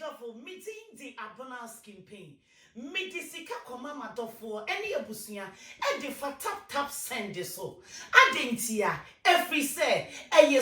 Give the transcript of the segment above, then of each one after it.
Medofo, meeting the abona skin pain. Medisika komama dofo, any abusia, and the tap send this so. Adentia, every say,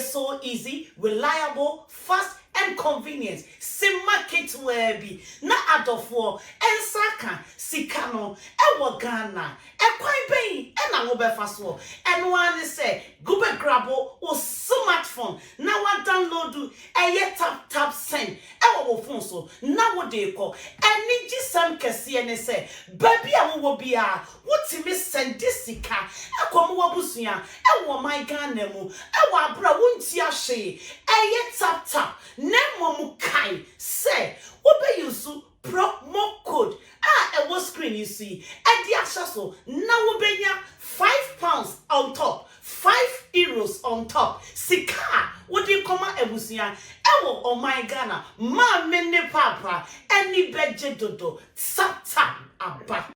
so easy, reliable, fast, and convenient. Sim market webby, na adofo, and saka, sikano, and wagana, and quite pain, and I will be fast war. And one say, go back grabo or smartphone. Now I download do a tap send. Our phone so now what they call and need some and say, baby, I will be a what's miss send this sika, a come wabusia, and what my ganemu, our bra won't ya she, a tap, nemo mukai, say, obey you so promo code. A was screen you see, and the actual now obey ya £5 on top. €5 on top. Sika, what do you come out ebusia? Ewo oh my Ghana, ma mene papa, any beje dodo, sata aba.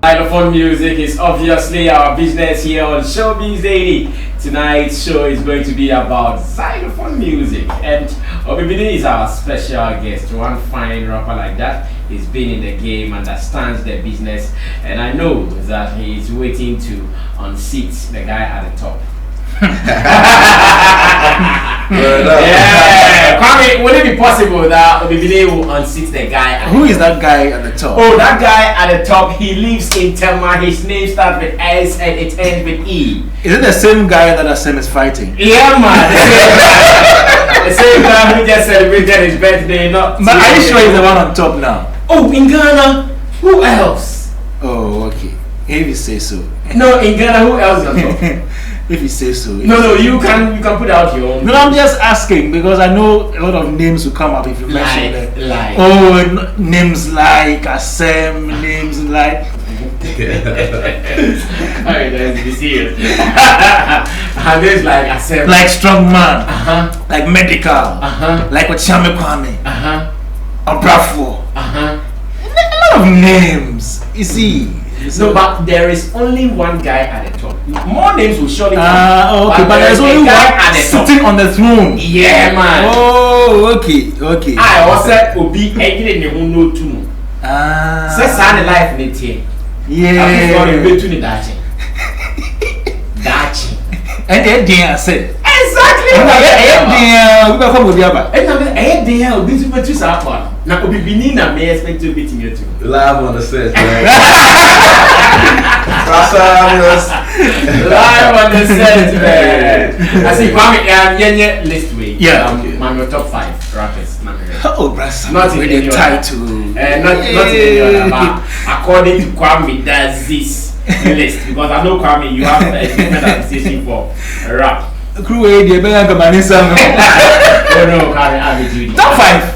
Zylofon music is obviously our business here on Showbiz Daily. Tonight's show is going to be about Zylofon music, and Obibini is our special guest. One fine rapper like that. He's been in the game, understands the business, and I know that he is waiting to unseat the guy at the top. Yeah, Kwame, would it be possible that Obibini will unseat the guy? Who is that guy at the top? Oh, that guy at the top, he lives in Tema. His name starts with S and it ends with E. Is it the same guy that Sam is fighting? Yeah, man. The same guy who just celebrated his birthday. Not but are you sure he's the one on top now? Oh, in Ghana, who else? Oh, okay. If you say so. No, in Ghana, who else is on top? If you say so. No, you can put out your own. No, I'm just asking because I know a lot of names will come up if you mention that. Like. Oh, names like Asem, names like. Alright, let's be serious. Names like Asem. Like Strongman. Like Medical. Like Ochame Kwame. Abrafo. A lot of names. You see. No, but there is only one guy at the top. More names will surely come. Okay, but there's only one sitting on the throne. Yeah, man. Oh, okay. I also Obi Egin ne ho no tu. Say san life ne tie. Yeah. I'm sorry, be tu ni dachi. Dachi. And then say. Exactly. We go from Obiaba. Obi tu betu sa akwa. Na Obibini na me expect to beat you too. Live on the set, Live on the set, man. I see Kwame list way. Yeah. My top 5 rappers. Oh, brother. Not in any title. Not in any other, but according to Kwame, that's this list. Because I know Kwame, you have a different appreciation for rap. Crew A, the Benga Manisa. Oh no, Kwame, I'll be doing top 5.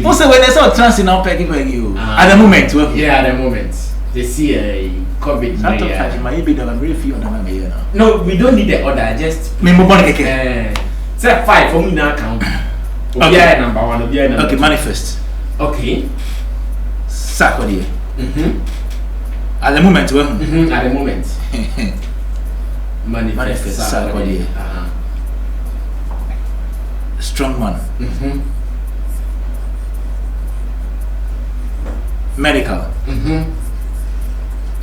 Also, when they saw trans in our packing for you at the moment, yeah, at the moment, they see a COVID. No, we don't need the order. Just say 5 for me now. Count. Okay, number 1. Okay, manifest. Okay, Sarkodie. At the moment, at the moment, manifest Sarkodie. Strong man. Medical.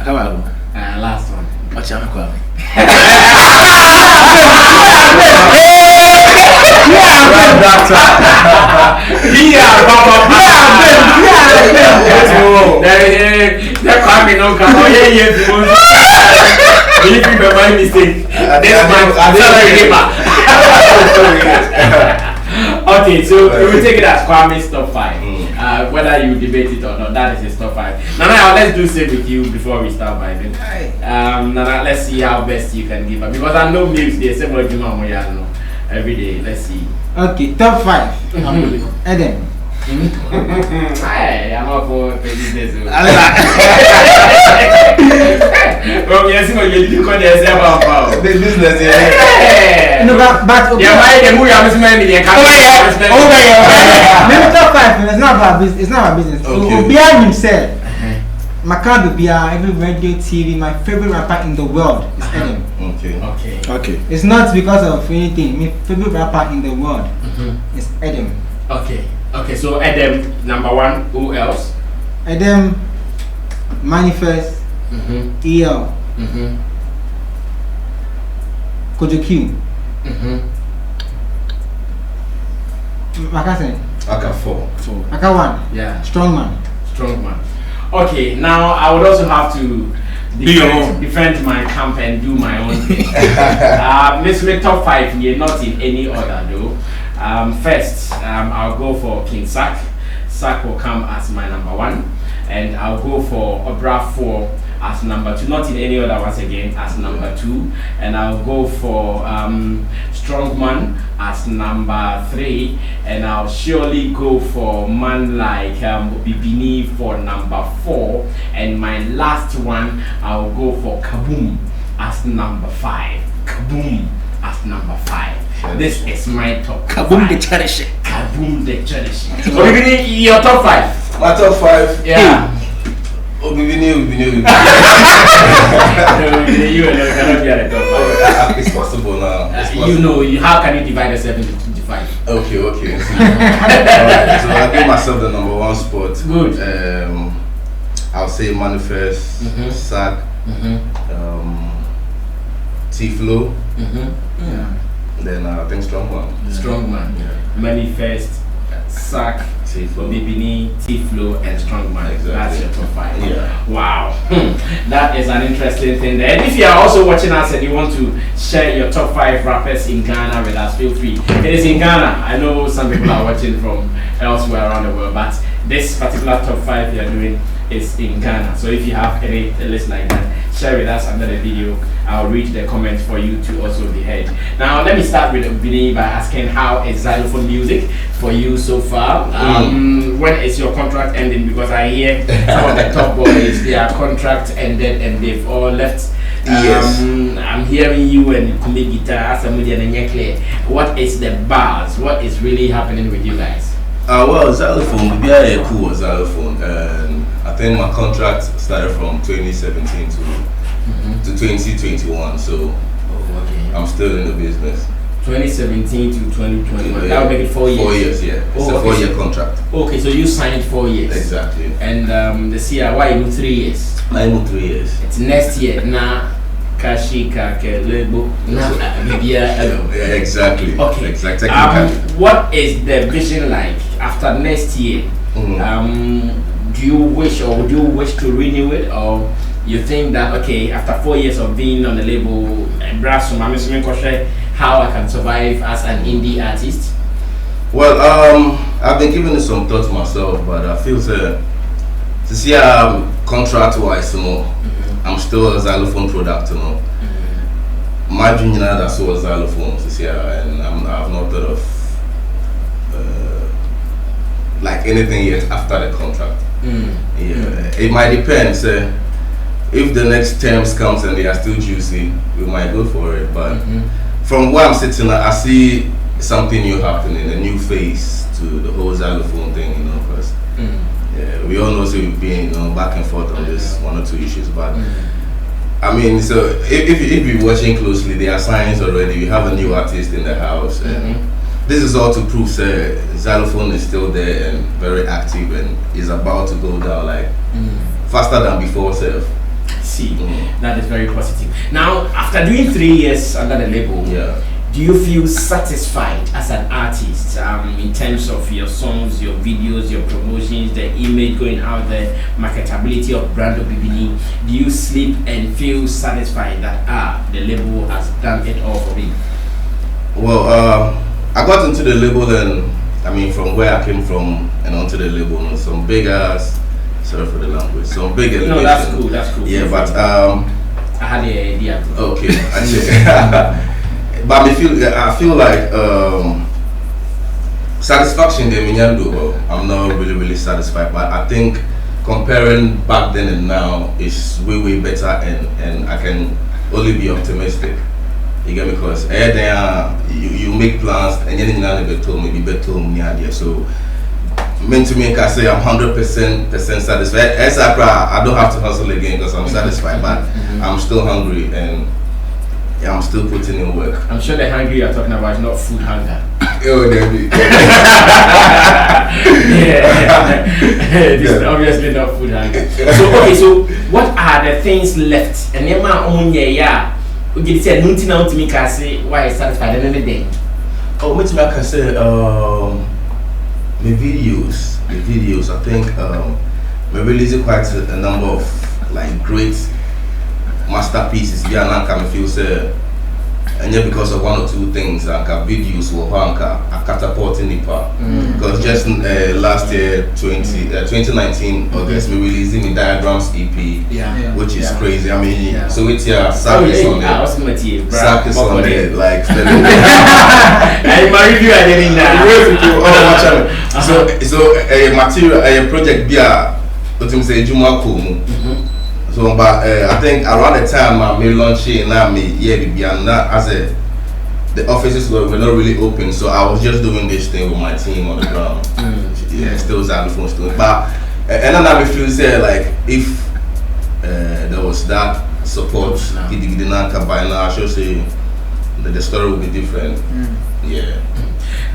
Last one. Ochame Kwame. Okay, so we will take it as Kwame's top 5. Whether you debate it or not, that is his top 5. Now, let's do same with you before we start vibing. Now, let's see how best you can give up. Because I know music, there's several every day. Let's see. Okay, top 5. And then, Hey, I'm up for business. I Oh, yes, you didn't call yourself about the business, yeah. No, but yeah, why the movie I'm spending the maybe top 5. It's not about business. It's not about business. Okay. Behind himself. Makado Bia, every radio, TV, my favorite rapper in the world is Edem. Okay. It's not because of anything. My favorite rapper in the world is Edem. Okay, so Edem, number 1, who else? Edem, Manifest, EL, Kojo Q. Makasen. Aka 4. Aka 1. Yeah. Strongman. Okay, now I would also have to defend my camp and do my own thing. Miss me top 5 here, not in any order though. First, I'll go for King Sack. Sack will come as my number 1, and I'll go for Obra 4 as number 2, not in any order once again, as number 2, and I'll go for Strongman as number 3, and I'll surely go for man like Obibini for number 4, and my last one I'll go for Kaboom as number 5. Kaboom as number 5. This is my top. Kaboom the cherish. Kaboom the cherish. Obibini, your top 5. My top 5. Yeah. Obibini. You cannot be at the top 5. It's possible now. You know, how can you divide yourself into 25? Okay. Alright, so I give myself the number 1 spot. Good. I'll say Manifest, Sack, T-Flow. Then I think Strongman. Manifest, Sack, Obibini, T-Flow, and Strongman. Exactly. That's your top 5. Yeah. Wow. That is an interesting thing there. And if you are also watching us and you want to share your top 5 rappers in Ghana with us, feel free. It is in Ghana. I know some people are watching from elsewhere around the world, but this particular top 5 you are doing is in Ghana. So if you have any list like that, share with us under the video. I'll read the comments for you to also be heard. Now let me start with Obibini by asking, how is Zylofon music for you so far? When is your contract ending? Because I hear some of the top boys, their contract ended and they've all left. Yes. I'm hearing you and Kume guitar, somebody and Nyekle. What is the buzz? What is really happening with you guys? Well, Zylofon, we are a cool Zylofon, and I think my contract started from 2017 to 2021, so I'm still in the business. 2017 to 2021, that would make it 4 years? 4 years, yeah. It's a 4-year contract. Okay, so you signed 4 years. Exactly. And this year, why you 3 years? I moved 3 years. It's next year, Kashi Kake Lebo. Yeah, exactly. Okay. Exactly. What is the vision like after next year? Do you wish, or would you wish to renew it, or you think that okay, after 4 years of being on the label, how I can survive as an indie artist? Well, I've been giving it some thought myself, but I feel to see contract-wise, you know, I'm still a Zylofon product, you know. My junior that's all Zylofon, and I've not thought of like anything yet after the contract. Yeah, it might depend. If the next terms comes and they are still juicy, we might go for it. But from where I'm sitting, I see something new happening, a new face to the whole Zylofon thing, you know. Because yeah, we all know we've been, you know, back and forth on this 1 or 2 issues, but I mean, so if you're watching closely, there are signs already. We have a new artist in the house, and this is all to prove that Zylofon is still there and very active and is about to go down like faster than before. See, that is very positive. Now, after doing 3 years under the label, do you feel satisfied as an artist in terms of your songs, your videos, your promotions, the image going out there, marketability of brand Obibini? Do you sleep and feel satisfied that the label has done it all for me? Well, I got into the label, and I mean, from where I came from and onto the label, you know, some big ass, sorry for the language, some big elevation. No, that's cool, that's cool. Yeah, but I had the idea. Okay, but I feel like satisfaction. I'm I'm not really satisfied. But I think comparing back then and now is way better, and I can only be optimistic. You get me? Because you make plans and then you never told me, so meant to make I say I'm 100% satisfied. As I don't have to hustle again because I'm satisfied, but I'm still hungry and I'm still putting in work. I'm sure the hungry you're talking about is not food hunger. Oh, there be. This is obviously not food hunger. So okay, so what are the things left? And then my own we get said nothing now to me can say why is satisfied and anything. Oh, which I can say my videos. I think we releasing quite a number of like great masterpieces. Yeah, now can feel say, and yeah, because of one or two things, like videos were a catapulting nipa. Because just last year, 2019 August, we releasing the Diagrams EP, which is crazy. I mean, so it's Sark is on it. Sark is on it, like. And my review I didn't know. So a material, a project be what you say, Juma Kumu. So, but I think around the time I made launching now as the offices were not really open, so I was just doing this thing with my team on the ground. Still Zylofon still. But and then I feel say like if there was that support, I should say that the story would be different.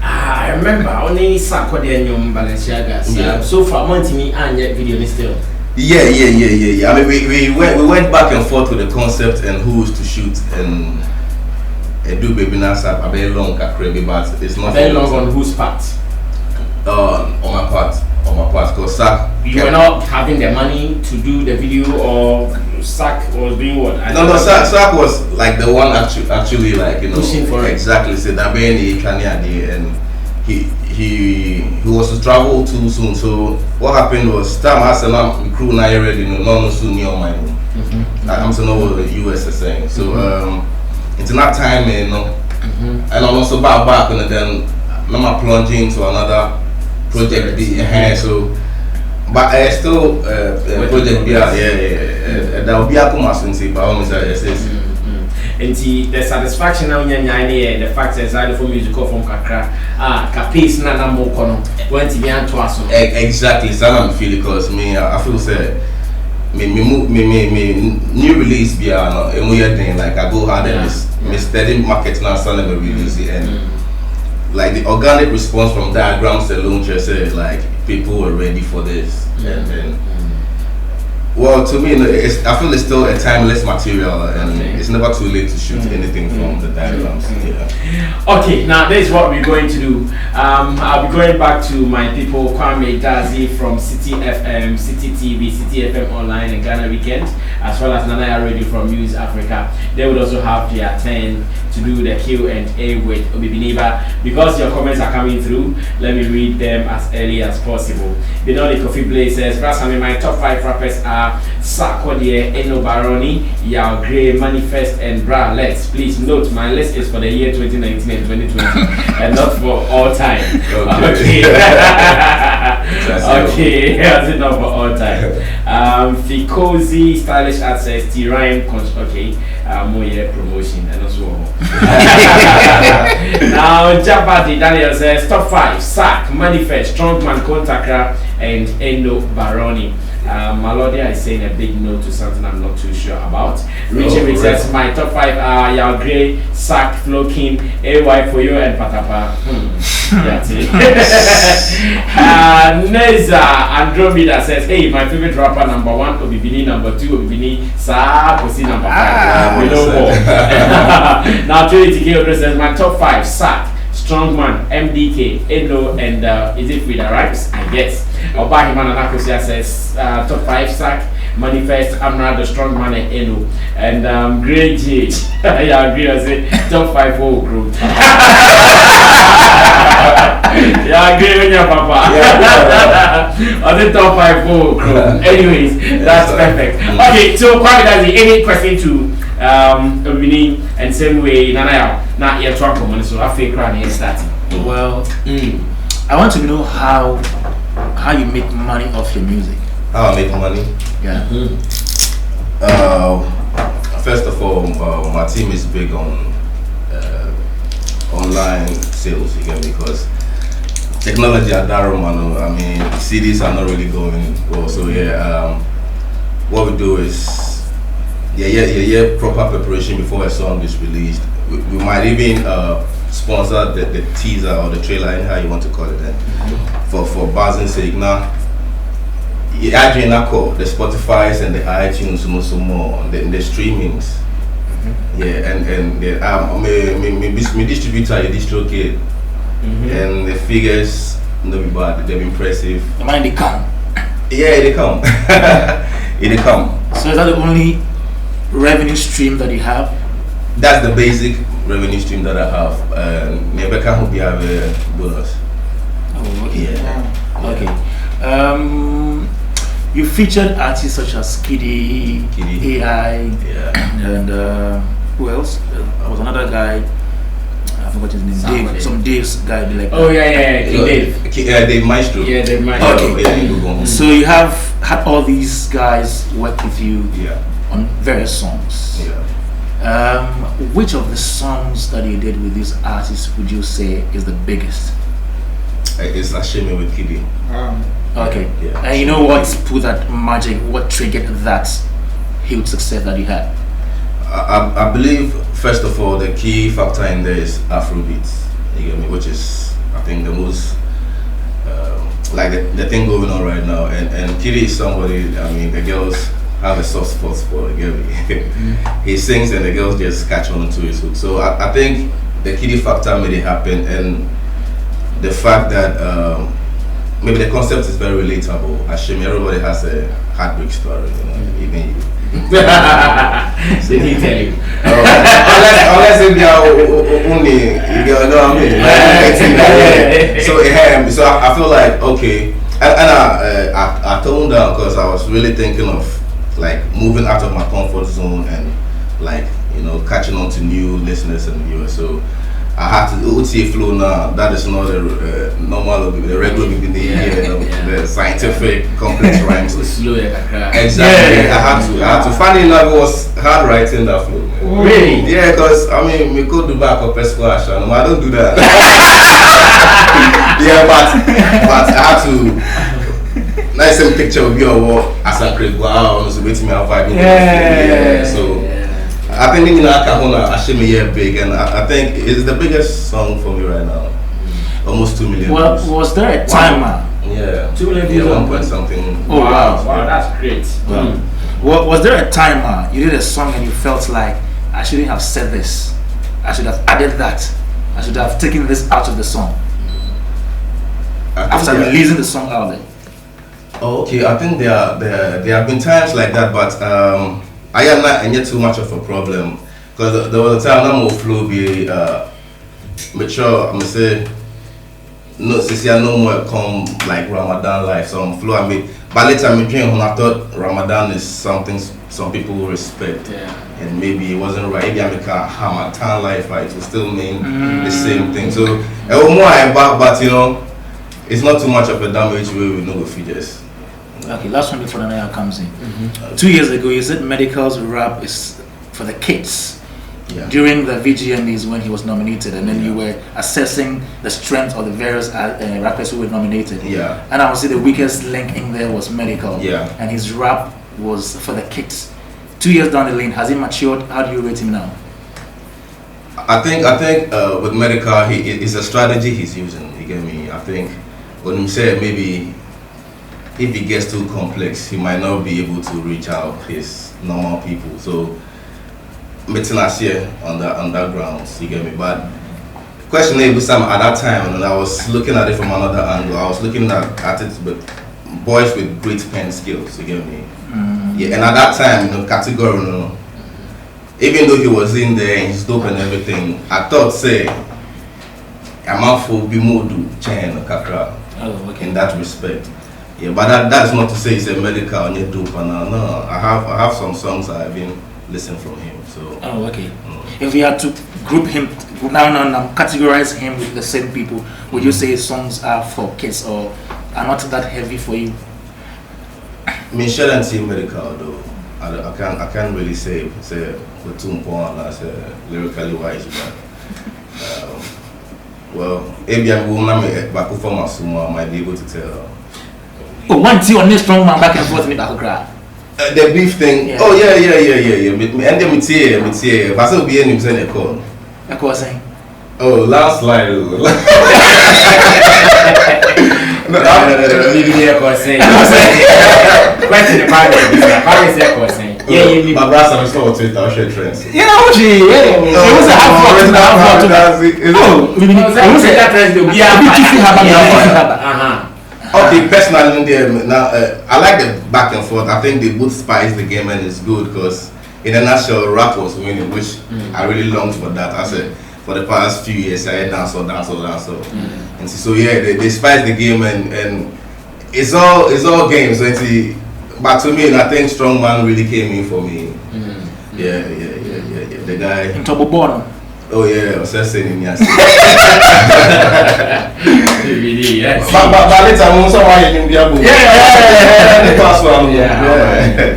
I remember only Sarkodie and Balenciagas. So far, Montini and yet video still. Yeah. I mean, we went back and forth with the concept and who's to shoot and do baby nasa a very long crazy, but it's not very long on whose part? On my part, because Sark. You were not having the money to do the video, or Sark was doing what? No, Sark was like the one actually like pushing for exactly. It. Said that being and he was to travel too soon. So what happened was time I said my crew now already no soon near my I'm to know what the US is saying. So it's not time and I'm also back and then I'm plunging into another project so but I still project that will be a commercial but almost and the satisfaction now the fact that Zylofon musical from Kakra Capis Nana Mokono went to be Antoine. Exactly, so I'm feeling because I feel say me new release be a weird thing like I go hard and me steady market now selling the release and like the organic response from Diagrams alone just said like people were ready for this and well, to me, I feel it's still a timeless material, and it's never too late to shoot anything from the Diagrams. Okay, now this is what we're going to do. I'll be going back to my people, Kwame Dazi from City FM, City TV, City FM Online, and Ghana Weekend, as well as Nana Radio from News Africa. They would also have their turn to do the Q&A with Obibini. Because your comments are coming through, let me read them as early as possible. The Nordic Coffee Blaze says, my top 5 rappers are Sarkodie, Eno Baroni, Yao Grey, Manifest, and Bra Lex. Please note, my list is for the year 2019 and 2020 and not for all time. Okay. Okay, that's it, not for all time. Fikozi, Stylish Art says, T-Rhyme, okay, more year promotion and also. Now, Japati Daniel says, top 5, Sack, Manifest, Strongman, Kontakra, and Eno Baroni. Melodia is saying a big no to something I'm not too sure about. Richard says my top 5 are Yao Grey, Sack, Flokin, AY for you, and Patapa. That's it. Neza Andromeda says, hey, my favorite rapper number 1, Obibini, number 2, Obibini, Sarkodie number 5. We know more. Now, Trinity K says my top 5, Sack, Strongman, MDK, Eno, and is it Frida Rhymes? I guess. Obahima Nanakosia says top 5 Sack, Manifest, Amra, the Strongman, and Eno. And Grey J. Yeah, agree. I say top 5 whole group. Yeah, agree with your papa. I think top 5 whole group. Anyways, that's perfect. Okay, so Kwame, any question to Obibini and same way Nana? Now you're talking so I fake running starting. Well, I want to know how how you make money off your music. How I make money? Yeah. First of all, my team is big on online sales, you get me? Because technology at Darumano, I mean, CDs are not really going well. So yeah, what we do is proper preparation before a song is released. We might even sponsor the teaser or the trailer, anyhow you want to call it, then for buzzing sake. Now, adding the Spotify's and the iTunes, so more the streamings. Yeah, and me distributor, you distribute, and the figures no be bad, they're impressive. The money they come. Yeah, they come. They come. So is that the only revenue stream that you have? That's the basic revenue stream that I have. Never can be have a bonus. Oh, okay. Yeah. Okay. You featured artists such as Kiddy, AI, and who else? There was another guy. I forgot his name. Dave. Some Dave's guy. Like oh yeah, Dave. Dave Maestro. Yeah, Dave Maestro. Okay. So you have had all these guys work with you on various songs. Yeah. Which of the songs that you did with these artists would you say is the biggest? It's Ashimi with Kiddy. Okay. Yeah. And you know what put that magic? What triggered that huge success that you had? I believe first of all the key factor in there is Afrobeats. You get me? Which is I think the most like the thing going on right now. And Kiddy is somebody. I mean, the girls have a soft spot for it. Get me? He sings and the girls just catch on to his hook. So I think the Kiddy factor made it happen, and the fact that maybe the concept is very relatable. Ashimi, everybody has a heartbreak story, you know, even you. Did he tell you? Unless if you are only, you know what I mean? So I feel like, okay, and I toned down because I was really thinking of like moving out of my comfort zone and like, you know, catching on to new listeners and viewers. So I had to OTA flow now. That is not a normal, the regular the scientific complex rhymes. Exactly. I had to. Funny enough, it was hard writing that flow. Really? Yeah, because I mean, we could do back up a squash, and I don't do that. Yeah, but I had to. Nice picture of your wall as a great wow, so wait me out 5 minutes. Yeah. So. I think Ashimi here big, and I think it's the biggest song for me right now. Almost 2 million. Well, was there a timer? Yeah, 2 million views. 1 point something. Oh wow, that's great. Well, was there a timer? You did a song and you felt like I shouldn't have said this. I should have added that. I should have taken this out of the song. After releasing the song out there. Oh, okay, I think there have been times like that, but I am not yet too much of a problem because there was a time I'm flow be mature. I'm say no, since I no more come like Ramadan life. So I'm flow I mean, but later I drink when I thought Ramadan is something some people will respect, and maybe it wasn't right. Maybe I make a Ramadan life, right? It will still mean the same thing. So but you know, it's not too much of a damage way we know features. Okay, last one before the night comes in. 2 years ago, you said Medical's rap is for the kids. Yeah. During the VGMAs when he was nominated, and then you were assessing the strength of the various rappers who were nominated. Yeah. And I would say the weakest link in there was Medical. Yeah. And his rap was for the kids. 2 years down the lane, has he matured? How do you rate him now? I think with Medical, it's a strategy he's using. You get me? I think when he said maybe. If it gets too complex, he might not be able to reach out his normal people. So, meeting us here on the underground, you get me? But question is, at that time, and I was looking at it from another angle. I was looking at it with boys with great pen skills, you get me? Yeah, and at that time, you know, category, you know, even though he was in there and he's dope and everything, I thought, say, I'm out for Bimodu, Chen, Kakra, in that respect. Yeah, but that's not to say it's a Medical and a dope. No, I have some songs I've been listening from him. So. Oh, okay. If we had to group him, categorize him with the same people, would you say his songs are for kids or are not that heavy for you? I mean, shouldn't see medical though. I can't really say with too important as lyrically wise, but well, maybe I'm going back performance, I might be able to tell. Oh, one tea on this strong man back and forth with that crowd. The beef thing. Yeah. Oh yeah. And then me tea. But so be any saying a call. I was saying. Oh, last slide. No, question the party. Yeah, my brother was on Twitter. I'll share trends. You know, it was a half it was that trends. Okay, personally, now I like the back and forth. I think they both spice the game and it's good because in a nutshell, rap was winning, which I really longed for that. I said for the past few years, I had dance. And so yeah, they spice the game and it's all games. But to me, I think Strongman really came in for me. Yeah. The guy. In Tobobono. Oh yeah, I was just saying yes. Yes. But later, I'm someone in the album. Yeah.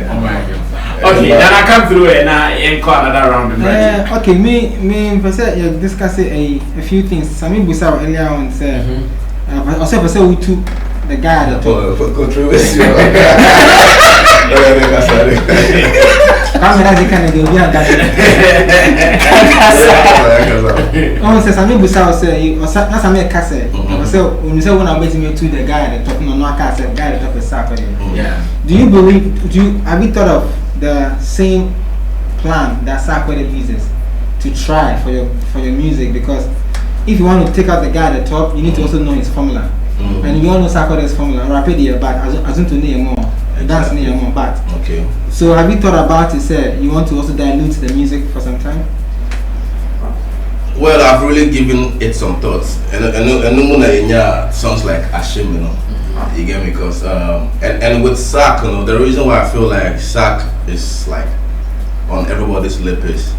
Oh my God. Okay, then I come through and I call another round. Okay, me, you discuss a few things. Sammy Busa earlier on said, I said we took the guy at the top. Controversy. Oh, says Sammy Busa say, or not Sammy Cassette. So when you say when I'm waiting to the guy at the top, no cassette, guy at the top is Sarkodie. Yeah. Do you have you thought of the same plan that Sarkodie uses to try for your music? Because if you want to take out the guy at the top, you need to also know his formula. And you all know Sarkodie's formula, rapid but I assume to name more, dance near more, but okay. So have you thought about it? Say you want to also dilute the music for some time? Well, I've really given it some thoughts, and sounds like Ashim, you know. You get me? Because and with Sark, you know, the reason why I feel like Sark is like on everybody's lip is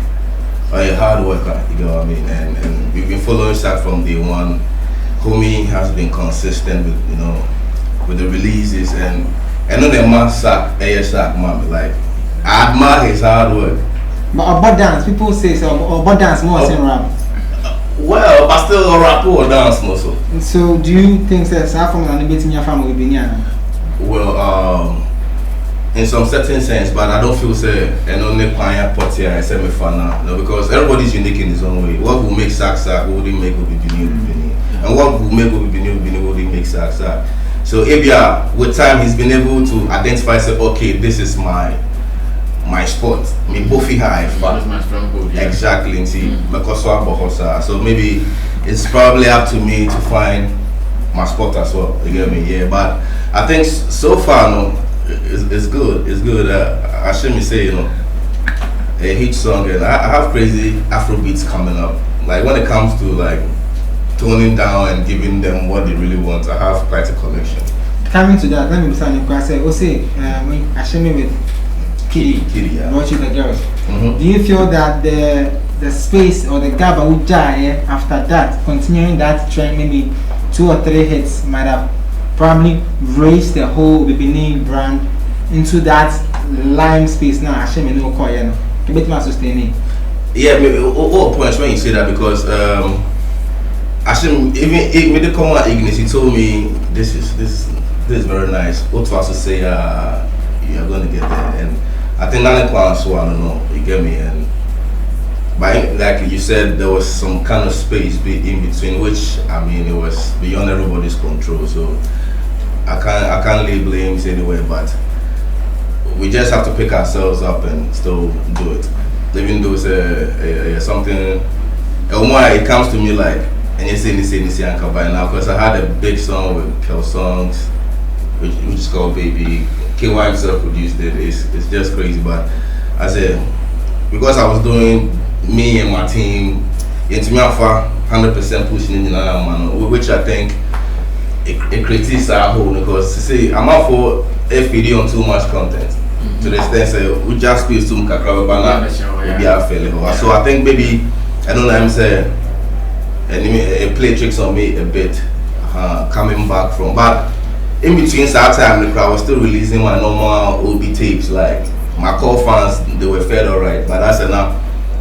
a hard worker. You know what I mean? And we've been following Sark from day one. Homie has been consistent with the releases and on the man Sark, man, like I admire his hard work. But about dance, people say so. About dance more than rap. Well, but still rap or dance more so. So do you think that Sark from the bit in your family Obibini? Well, in some certain sense, but I don't feel say and only client party I say me fan now, because everybody's unique in his own way. What will make Sark wouldn't make Obibini. And what will make Obibini wouldn't make Sark. So with time he's been able to identify, say, okay, this is my sport. Me bofi high. That's my strong point. Yeah. Exactly. So maybe it's probably up to me to find my sport as well. You get me? Yeah. But I think so far, no, it's good. It's good. I shouldn't say, a hit song, and I have crazy Afro beats coming up. Like when it comes to like toning down and giving them what they really want, I have quite a collection. Coming to that, let me say, when I share me with Kitty, yeah. Watching the girls. Do you feel that the space or the gap would die after that, continuing that trend, maybe 2 or 3 hits might have probably raised the whole Obibini brand into that lime space now? I share me no call, a bit more sustaining. Yeah, all points when you say that, because even the common Ignis, he told me this is very nice. What was to say you're gonna get there, and I think none of so I don't know, you get me, and but like you said, there was some kind of space in between, which I mean it was beyond everybody's control. So I can't lay blames anyway, but we just have to pick ourselves up and still do it. Even though it's something, it comes to me like, and you say by now, because I had a big song with Kel Songs, which is called Baby. KY himself produced it. It's just crazy, but I said, because I was doing me and my team, into me 100% pushing in another man, which I think it critiques our whole, because see, I'm out for FPD on too much content. To the extent say we just space to Mkakra Bana be a failure. So I think maybe I don't know I'm saying and play tricks on me a bit coming back from, but in between that time, the crowd was still releasing my normal OB tapes. Like my core fans, they were fed alright. But that's enough.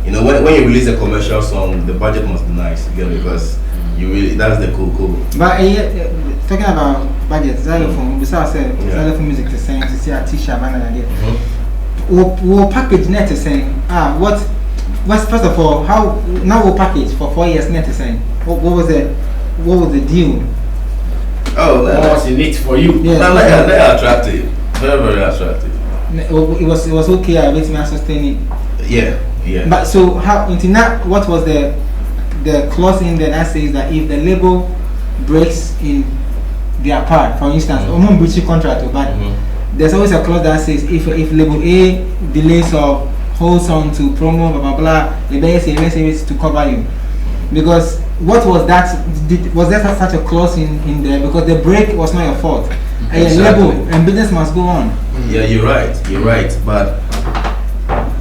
You know, when you release a commercial song, the budget must be nice again because you really that's the cool. But talking about budget, Zylofon, besides Zylofon music to sing to see a T-shirt man and we'll package net to sing. What's first of all how now we'll package for 4 years net to sing. What was the deal? Oh, what was in it for you? Yes, they're attractive, very attractive. It was okay. I wait to sustain it. Yeah. But so how until now, what was the clause in there that says that if the label breaks in their part, for instance, breaching contract, but there's always a clause that says if label A delays or holds on to promo blah blah blah, the best is to cover you. Because what was that? Was there such a clause in there? Because the break was not your fault. Exactly. Label and business must go on. Yeah, you're right. But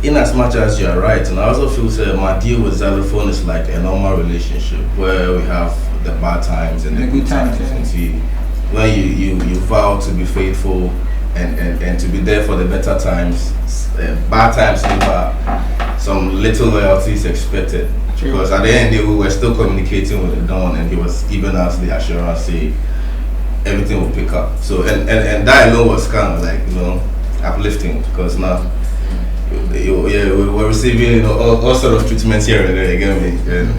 in as much as you're right, and I also feel my deal with Zylofon is like a normal relationship where we have the bad times and the good times. And see, when you vow to be faithful and to be there for the better times, bad times never, some little loyalties expected. True. Because at the end we were still communicating with the Don and he was giving us the assurance say everything will pick up. So and that alone was kind of like, you know, uplifting because now we were receiving, you know, all sort of treatments here and there again.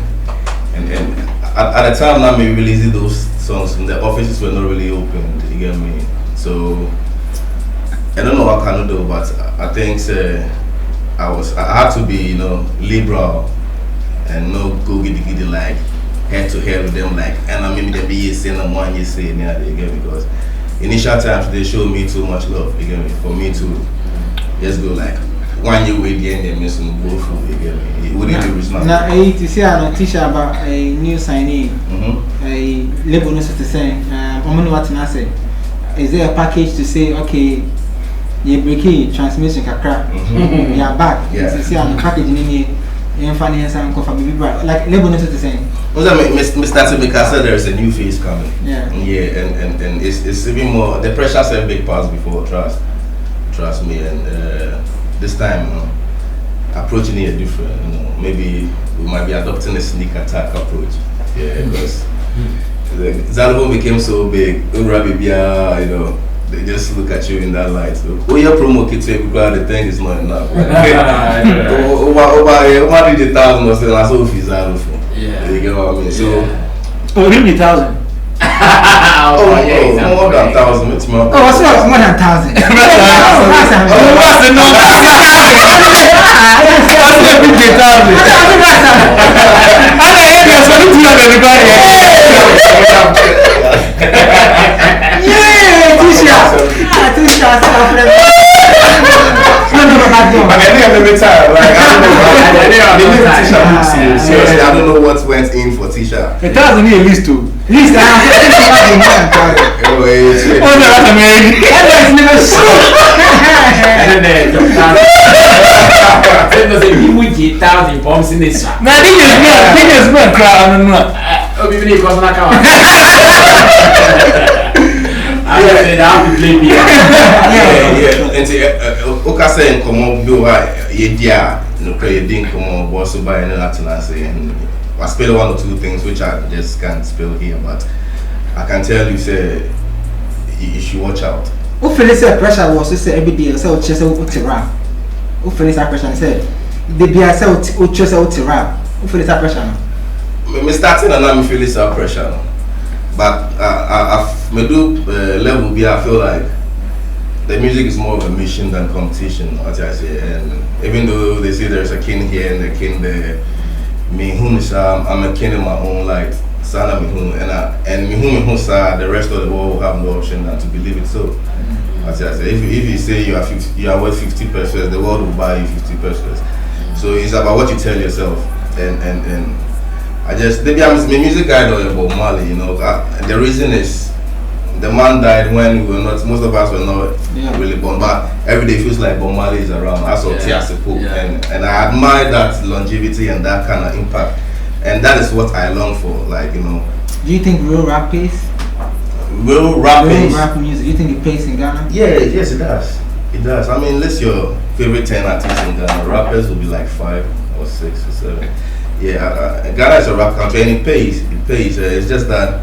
And at the time now we releasing those songs, the offices were not really open, you get me. So I don't know what I can do, but I think I had to be, you know, liberal and no go giddy like head to head with them like and I mean they be saying them 1 year saying yeah they get me because initial times they showed me too much love, you get me, for me to just go like 1 year with the end they miss some go through, you get me. It wouldn't be reasonable. Now to see a t-shirt about a new signee, a label no to say what I say. Is there a package to say okay you break transmission kakra you are back to see a package in finance and like label not the same. Mr. Because said there is a new phase coming. Yeah, and it's even more. The pressure's a big pass before. Trust me. And this time, approaching it different. You know, maybe we might be adopting a sneak attack approach. Yeah, because Zylofon became so big. You know. They just look at you in that light. So, your promo kit the thing is not enough. Over 100,000 or so, that's all fees Zylofon. Yeah. You get what I mean? So, really 1,000? More than 1,000. It's more. Oh, what's more than 1,000? What's the number? I don't know what went in for Tisha. 1,000 at least two. Least I Oka saying come on do yeah no credit didn't come on boss so buy anything I say and I spell 1 or 2 things which I just can't spell here, but I can tell you say you should watch out. Who feels that pressure was to say every day so chase out to rap. Who feels that pressure said the be so chase out to rap. Who feels that pressure? Me starting and I'm feeling that pressure. But I've made level B I feel like the music is more of a mission than competition, what I say. And even though they say there's a king here and a king there, I'm a king in my own light. Sana and the rest of the world will have no option than to believe it so. As I say, if you say you are worth 50 pesos, the world will buy you 50 pesos. So it's about what you tell yourself. And I just maybe I'm a music idol about Mali, you know. The reason is the man died when we were not, most of us were not really born, but every day feels like Bob Marley is around. I saw Tiasipo, and I admire that longevity and that kind of impact, and that is what I long for. Like, you know. Do you think real rap pays? real rap Real is. rap music. You think it pays in Ghana? Yeah, yes, it does. It does. I mean, list your favorite 10 artists in Ghana. Rappers will be like 5 or 6 or 7. Yeah, Ghana is a rap country and it pays. It pays. It's just that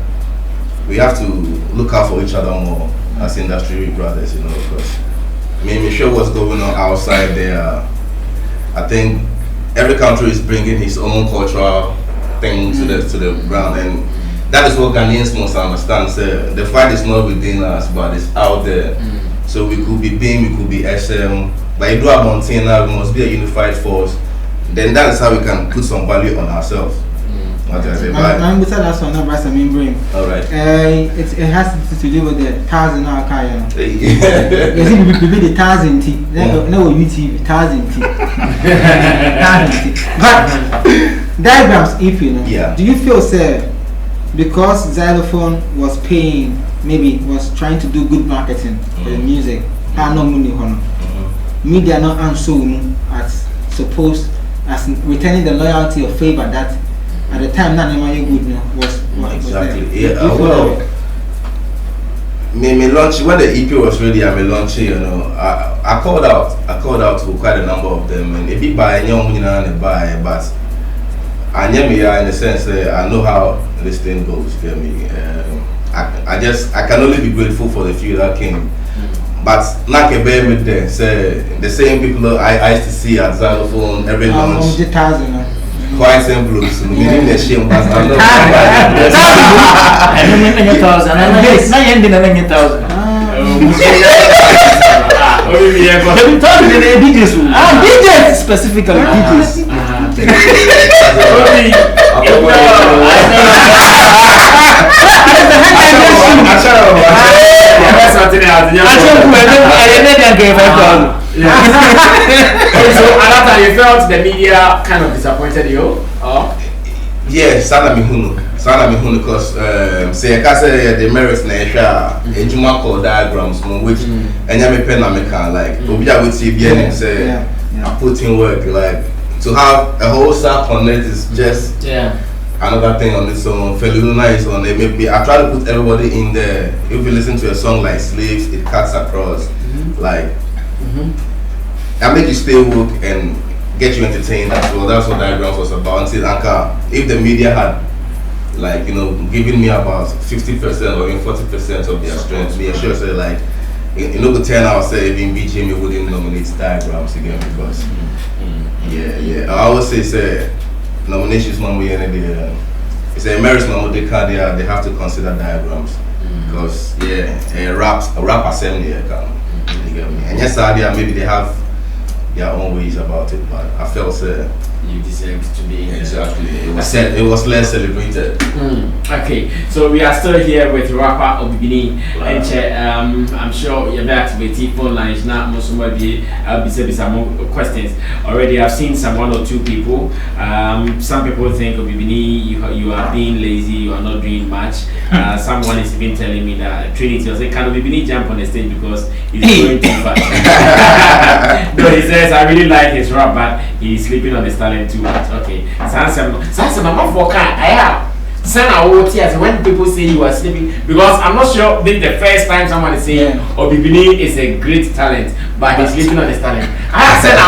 we have to look out for each other more as industry brothers, you know, because I mean, I'm sure what's going on outside there. I think every country is bringing his own cultural thing to the ground, and that is what Ghanaians must understand. So the fight is not within us, but it's out there. So we could be BIM, we could be SM, but you do have Montana, we must be a unified force. Then that is how we can put some value on ourselves. What I say, I'm with that one, number some brain. all right. It has to do with the 1,000 hour car, you know. Yeah. You see, we the 1,000 T. No, YouTube 1,000 T. 1,000 T. But diagrams, if you know. Yeah. Do you feel sad because Zylofon was paying, maybe was trying to do good marketing for the music? How no money on media not answer as supposed as returning the loyalty or favor that. At the time, that never good was Exactly. Was Yeah. Well, me launch when the EP was ready. I launch. You know, I called out. I called out to quite a number of them, and if you buy any money and buy, but I never in the sense that I know how this thing goes. Get me? I can only be grateful for the few that came. But not a bear with them. Say the same people I used to see at Zylofon every launch. Quite simple, so meaning the shame was not. DJs specifically. So at that time you felt the media kind of disappointed you? Yeah, Sana Mihunu, because say I can say the merits na ejuma called diagrams, which anyame pen na make like obia with CBN say I put in work, like to have a whole staff on it is just another thing on its own. Feluna is on it. Maybe I try to put everybody in there. If you listen to a song like Slaves, it cuts across. Like I make you stay woke and get you entertained as well. That's what Diagrams was about. Until Anka, if the media had like, you know, giving me about 50% or even 40% of their strength, me sure say like, you know, the 10 hours say even BJ me wouldn't nominate Diagrams again because I always say nominations man we any day. It's a merits man they can they have to consider Diagrams because a rap assembly can you get me. And yes, maybe they have their own ways about it, but I felt you deserve to be exactly. It was less celebrated. Okay, so we are still here with rapper Obibini, and I'm sure you're back to the phone lines now. Most of be some more questions already. I've seen some 1 or 2 people. Some people think Obibini, you are being lazy, you are not doing much. Someone is even telling me that Trinity was saying, can Obibini jump on the stage because he's going too fast? No, he says I really like his rap, but he's sleeping on his talent too much. Okay, Sansa, mama for car, I have. When people say you are sleeping, because I'm not sure this is the first time someone is saying Obibini is a great talent, but he's sleeping on his talent. I said I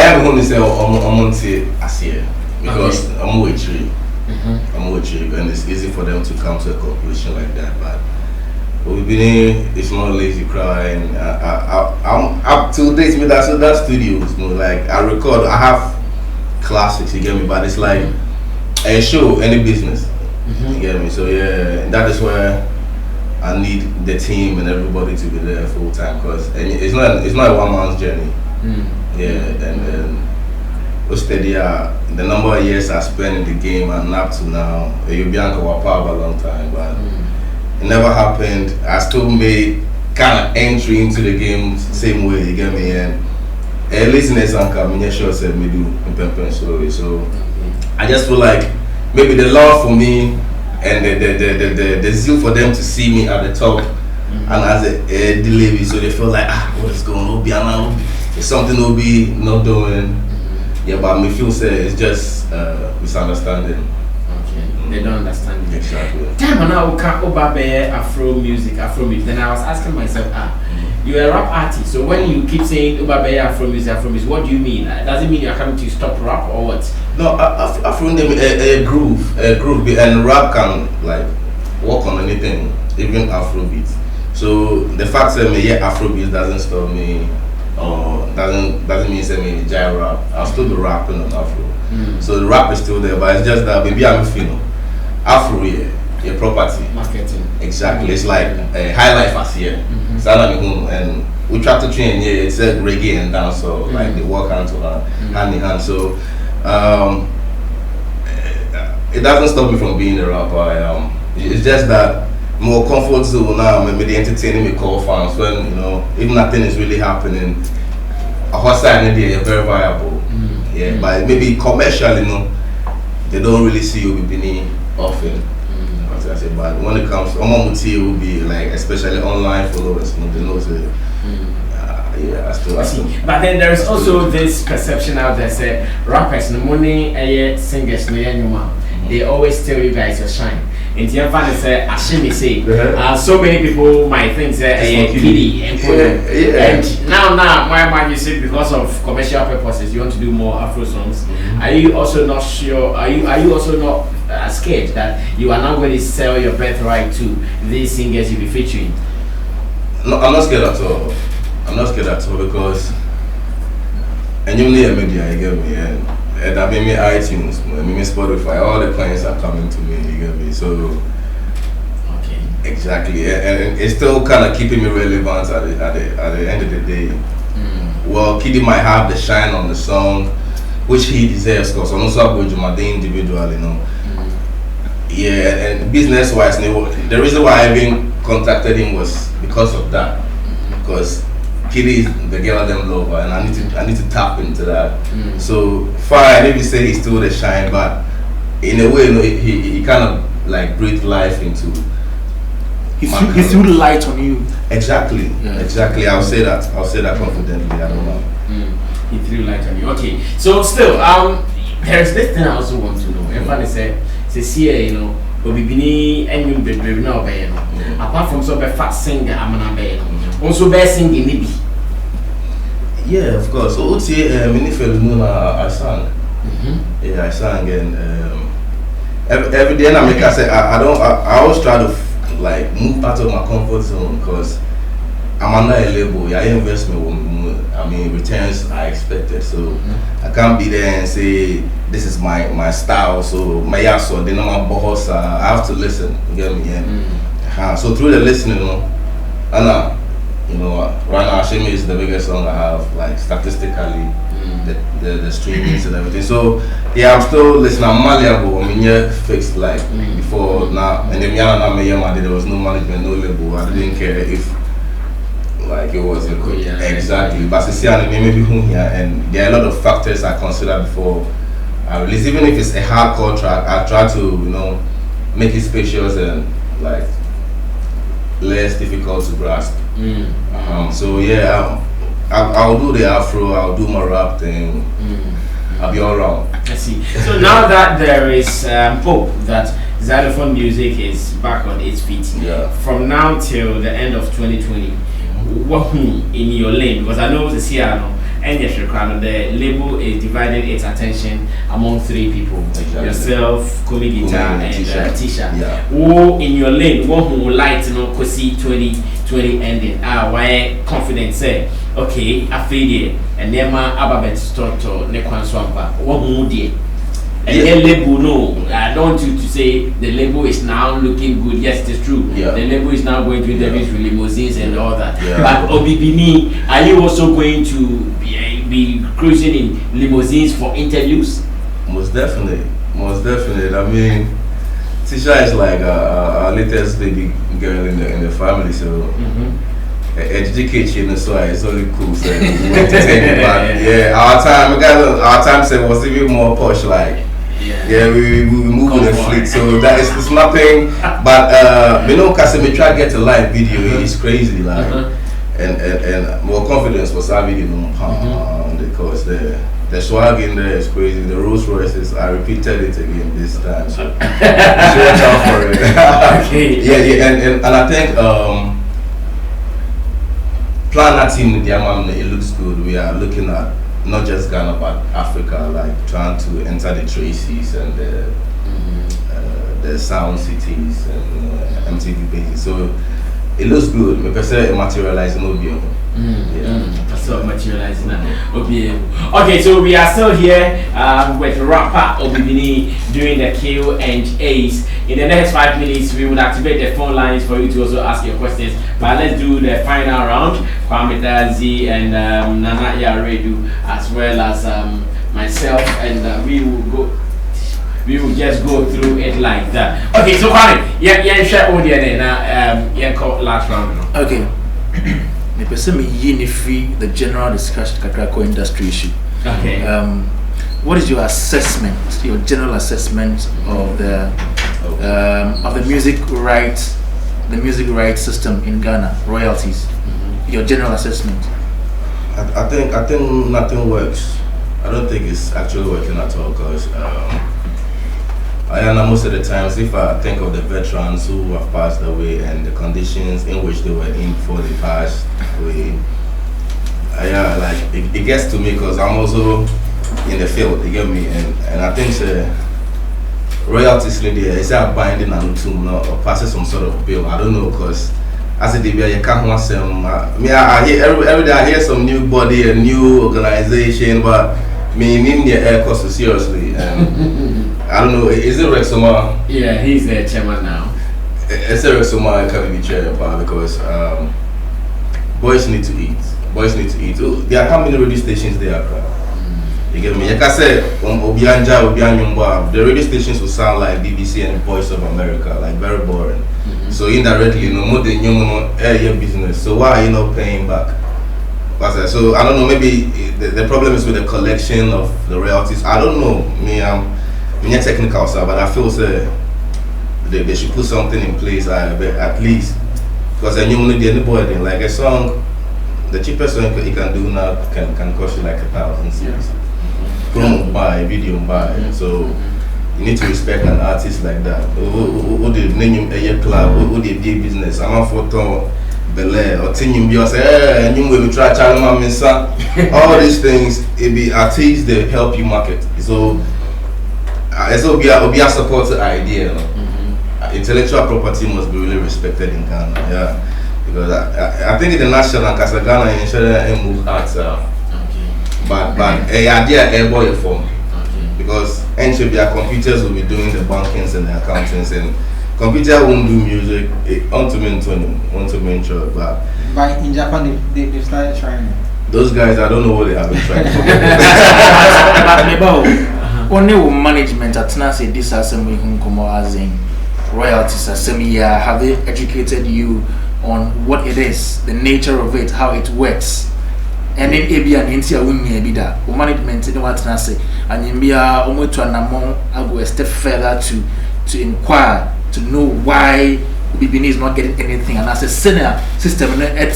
am going to say I'm because I'm with you. I'm with you, and it's easy for them to come to a conclusion like that. But Obibini is not a lazy cry, and I'm up to date with that studios. You know, like I record, I have classics. You get me? But it's like a show, any business. You get me? So yeah, that is where I need the team and everybody to be there full time, because it's not a one man's journey. Yeah, and steady. The number of years I spent in the game and up to now, you'll be Uncle Wapa a long time, but it never happened. I still made kind of entry into the game same way. You get me? And listeners and come, sure said me do in story. So I just feel like maybe the love for me and the zeal for them to see me at the top and as a delivery, so they feel like what is going on? It's something will be not doing. Yeah, but me feel say it's just misunderstanding. Okay, they don't understand it. Exactly. Damn, time now we can't Obabe Afro music, then I was asking myself, you're a rap artist, so when you keep saying Obabe Afro music, what do you mean? Does it mean you're coming to stop rap or what? No, Afro a groove, and rap can like work on anything, even Afro beats. So the fact that me Afro beats doesn't stop me, or doesn't mean say me gyro rap. I'll still be rapping on Afro. So the rap is still there, but it's just that maybe I'm feeling Afro your property marketing. Exactly, it's like high life as here. And we try to train here. It's a reggae and dance, so like they work hand to hand in hand. So it doesn't stop me from being a rapper. It's just that more comfort zone now. Maybe the entertaining me call fans when if nothing is really happening. A hot side in there very viable. Yeah, but maybe commercially, they don't really see Obibini often. I say, but when it comes to Omamuti, will be like, especially online followers, they know that. I still. But then there is also this perception out there, say rappers, no money, singers, they always tell you guys to shine. And the other say, Ashimi say, so many people might think say kiddie and now why might you say because of commercial purposes you want to do more Afro songs? Are you also not sure? Are you also not scared that you are now going to sell your birthright to these singers you'll be featuring? No, I'm not scared at all. Because and you need a media, you get me, and I mean iTunes, I mean Spotify, all the clients are coming to me, you get me. So okay, exactly, and it's still kind of keeping me relevant at the end of the day. Well, Kiddy might have the shine on the song, which he deserves, because I'm also going to my individual, Yeah, and business wise, the reason why I even contacted him was because of that, because Kiddy is the girl them lover, and I need to tap into that. So fine, maybe say he's still the shine, but in a way, he kind of like breathed life into. He threw the light on you. Exactly, exactly. I'll say that confidently. I don't know. He threw light on you. Okay, so still, there's this thing I also want to know. Everybody said, here, Obibini and you baby no be apart from so be fat singer amana be also be singing nibi. Yeah, of course. So many fellows know I sang. Yeah, I sang, and every day I make I say I always try to like move out of my comfort zone, because I'm not a label. I investment. I mean, returns are expected, so I can't be there and say this is my style. So my yaso, they know my boss. I have to listen. You get me? So through the listening, right now, Shame is the biggest song I have, like statistically, the streamings and everything. So yeah, I'm still listening. I'm malleable. I mean, yeah, fixed like before now. And then there was no management, no label. I didn't care if. Like it was exactly, but see, and there are a lot of factors I consider before I release. Even if it's a hardcore track, I try to make it spacious and like less difficult to grasp. So yeah, I'll do the Afro, I'll do my rap thing. I'll be all around. I see. So now that there is hope that Zylofon music is back on its feet, from now till the end of 2020. What in your lane, because I know the Siano and the label is dividing its attention among three people, yourself, Komi Guitar, and Tisha. Who in your lane, one who would like to know Kosi 2020 ending? Why confident say, okay, I feel it, and Nema Ababet Storto, Nekwan Swampa, one who did. And then label, no, I don't want you to say the label is now looking good. Yes, it's true. The label is now going to interviews with limousines and all that. But Obibini, are you also going to be cruising in limousines for interviews? Most definitely. I mean, Tisha is like our latest baby girl in the family, so education, so it's only cool. So we want to take it back. Yeah, our time was even more posh, like. Yeah, we move with the fleet, so that is it's nothing. But Kasemi try to get a live video. It's crazy, like, and more confidence for Savi, because the swag in there is crazy. The Rolls Royces, I repeated it again this time, so watch out for it. and I think plan team it looks good. We are looking at not just Ghana but Africa, like trying to enter the Tracy's and the Sound Cities and MTV bases. So it looks good. Me person materializing OBM. So materializing OBM. Okay, so we are still here with rapper Obibini doing the Q&As. In the next 5 minutes, we will activate the phone lines for you to also ask your questions. But let's do the final round. Kwame Tazi and Nana Yaredu, as well as myself, and we will just go through it like that. Okay, so Kwame, share all the last round. Okay. Me person me the general discussion kakrako industry issue. Okay. What is your assessment, your general assessment of the music rights system in Ghana, royalties? Your general assessment. I think nothing works. I don't think it's actually working at all, because most of the times, if I think of the veterans who have passed away and the conditions in which they were in before they passed away, it gets to me, because I'm also in the field, you get me, and I think royalties is that binding and or passing some sort of bill. I don't know, because as a DBA, you can't want some. I hear every day I hear some new body, a new organization, but me in the air cost seriously. I don't know, is it Rexoma? Yeah, he's the chairman now. It's a Rexoma I can't be chair because boys need to eat. Oh, there are how many radio stations there are? You get me? Like I said, the radio stations will sound like BBC and Voice of America, like very boring. So indirectly, no more than your business. So why are you not paying back? So I don't know, maybe the problem is with the collection of the royalties. I don't know. I'm not technical, sir, but I feel they should put something in place at least, because then you only get anybody like a song. The cheapest song you can do now can cost you like 1,000 cedis. Promo buy, video buy. So you need to respect an artist like that. Who they name a club? Who they do business? I'm a photo. Or team you say, and you will try channel my son. All these things, it be artists they help you market. So it's be a supported idea. Intellectual property must be really respected in Ghana. Because I think in the national Casa Ghana and move out. But a idea airboy form. Because computers will be doing the bankings and the accountings, and computer won't do music. Want to mentor, but in Japan they started trying. Those guys, I don't know what they have been trying for. Only management at Nancy this assembly as in royalties assembly. Have they educated you on what it is, the nature of it, how it works? And then Abia and Intia wouldn't be that. Management in what Nancy and India almost to an amount. I go a step further to inquire to know why Obibini is not getting anything, and as a senior system, have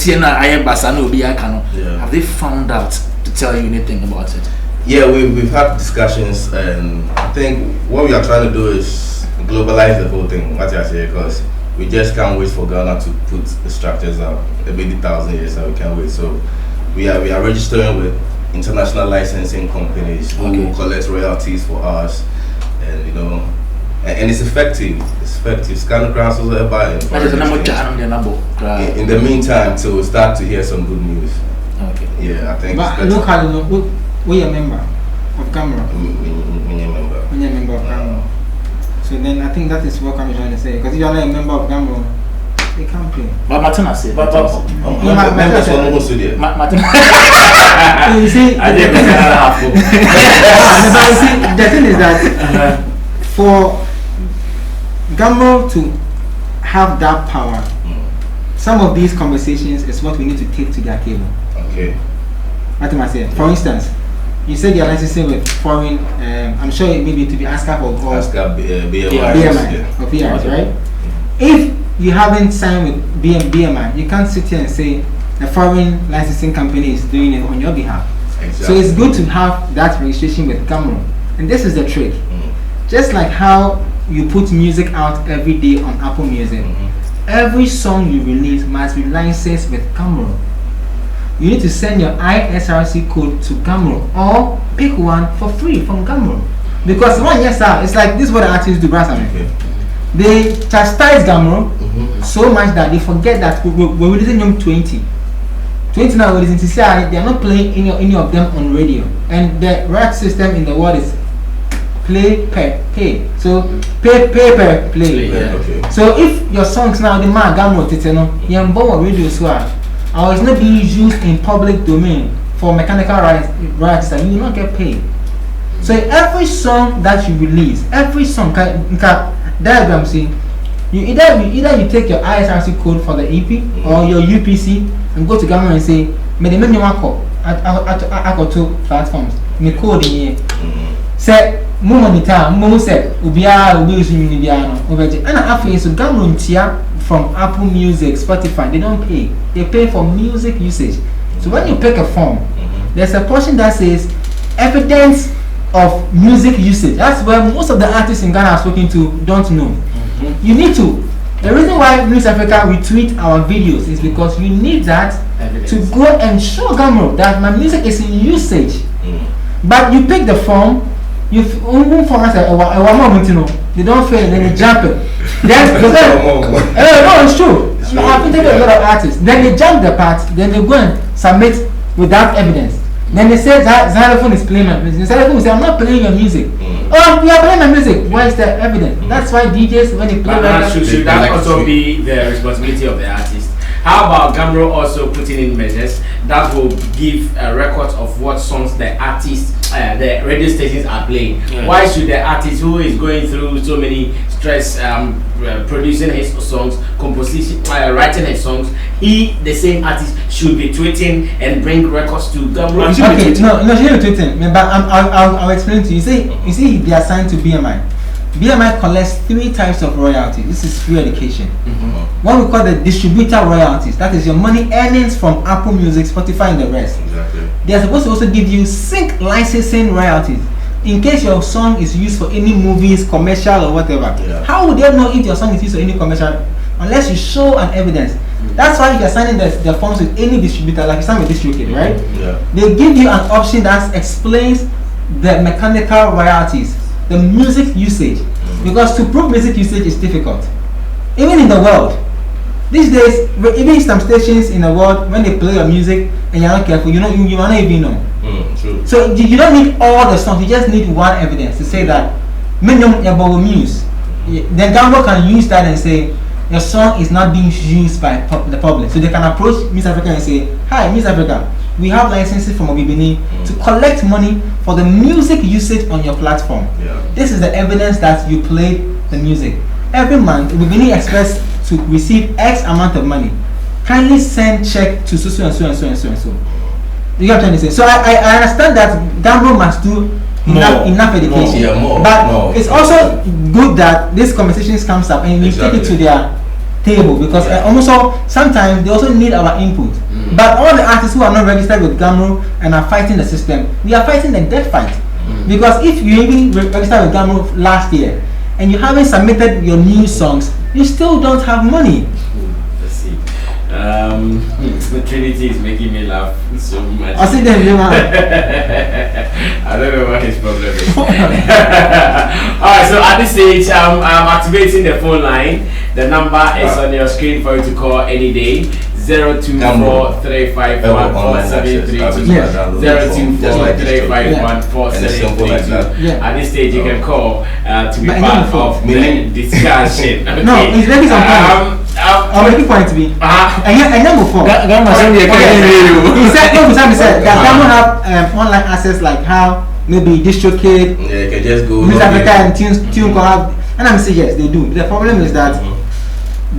they found out to tell you anything about it? Yeah, we've had discussions, and I think what we are trying to do is globalize the whole thing. What I say, because we just can't wait for Ghana to put the structures up. It'll be 1,000 years, so we can't wait. So we are registering with international licensing companies who will collect royalties for us, and and it's effective. Scan councils are buying. In the meantime, to start to hear some good news. Okay. Yeah, I think. But locally, we are a member of Cameroon. We are a member of Cameroon. So then I think that is what I'm trying to say. Because if you are not a member of Cameroon, they can't play. But Matana said. Members are almost there. You see, I didn't the thing is that for Gamble to have that power, some of these conversations is what we need to take to their table. Okay. What am I saying? For instance, you said you're licensing with foreign, I'm sure it may be to be ASCAP or BMI, or PRs, right? If you haven't signed with BMI, you can't sit here and say the foreign licensing company is doing it on your behalf. Exactly. So it's good to have that registration with Cameroon. And this is the trick. Just like how you put music out every day on Apple Music, every song you release must be licensed with Gumroad. You need to send your ISRC code to Gumroad or pick one for free from Gumroad. Because it's like this is what the artists do, okay. They chastise Gumroad so much that they forget that we're releasing them 20 now. We're listening to say they are not playing any of them on radio, and the rap system in the world is play per pay. So pay per play. Yeah. Okay. So if your songs now the man Gumroad you're on radio so or it's not being used in public domain for mechanical rights that you will not get paid. So every song that you release, every song diagram see, you either you take your ISRC code for the EP or your UPC and go to Gumroad and say, "Me the menu I got two platforms. Me code in here." Say Mumonita, said Ubia will use and after so Gumroad tia from Apple Music, Spotify, they don't pay. They pay for music usage. So when you pick a form, there's a portion that says evidence of music usage. That's where most of the artists in Ghana are speaking to don't know. You need to. The reason why News Africa retweet our videos is because you need that to go and show Gumroad that my music is in usage. But you pick the form, you form as they don't fail, then they jump it. Then no, it's true. I've been taking a lot of artists. Then they jump the part, then they go and submit without evidence. Then they say Zylofon is playing my music. Zylofon will say, "I'm not playing your music." Oh, you are playing my music. Where is the evidence? That's why DJs when they play. Should that also be the responsibility of the artist? How about Gumroad also putting in measures that will give records of what songs the artists, the radio stations are playing? Yeah. Why should the artist who is going through so many stress, producing his songs, composition, writing his songs, the same artist, should be tweeting and bring records to Gumroad? Okay, no, she ain't tweeting. But I'll explain to you. You see, they are signed to BMI. BMI collects 3 types of royalties. This is free education. One we call the distributor royalties. That is your money earnings from Apple Music, Spotify, and the rest. Exactly. They are supposed to also give you sync licensing royalties. In case your song is used for any movies, commercial, or whatever. Yeah. How would they know if your song is used for any commercial? Unless you show an evidence. That's why if you're signing the forms with any distributor, like you sign with DistroKid, right? Yeah. They give you an option that explains the mechanical royalties, the music usage. Because to prove music usage is difficult. Even in the world. These days, even some stations in the world, when they play your music and you're not careful, you might not even know. True. So you don't need all the songs, you just need one evidence to say that minimum about muse. Then Gumroad can use that and say your song is not being used by the public. So they can approach Miss Africa and say, "Hi, Miss Africa, we have licenses from Obibini to collect money for the music usage on your platform. Yeah. This is the evidence that you played the music. Every month, Obibini expects to receive X amount of money. Kindly send check to so and so and so and so and so." You get what I'm saying? So I understand that Gumroad must do enough education. But it's also good that this conversations comes up and we take it to their table, because sometimes they also need our input. But all the artists who are not registered with Gumroad and are fighting the system, we are fighting the death fight. Because if you even registered with Gumroad last year and you haven't submitted your new songs, you still don't have money. Let's see. The Trinity is making me laugh so much. I see them, I don't know what his problem is. Alright, so at this stage, I'm activating the phone line. The number is on your screen for you to call any day. 02435147332. 02435147332. At this stage, you can call to be part of the discussion. Okay. No, it's making some point. I'm making point to me. I know before. He said that Gumroad have online access, like how maybe DistroKid, you can just go News Africa and Tune have, and I'm saying yes, they do. The problem is that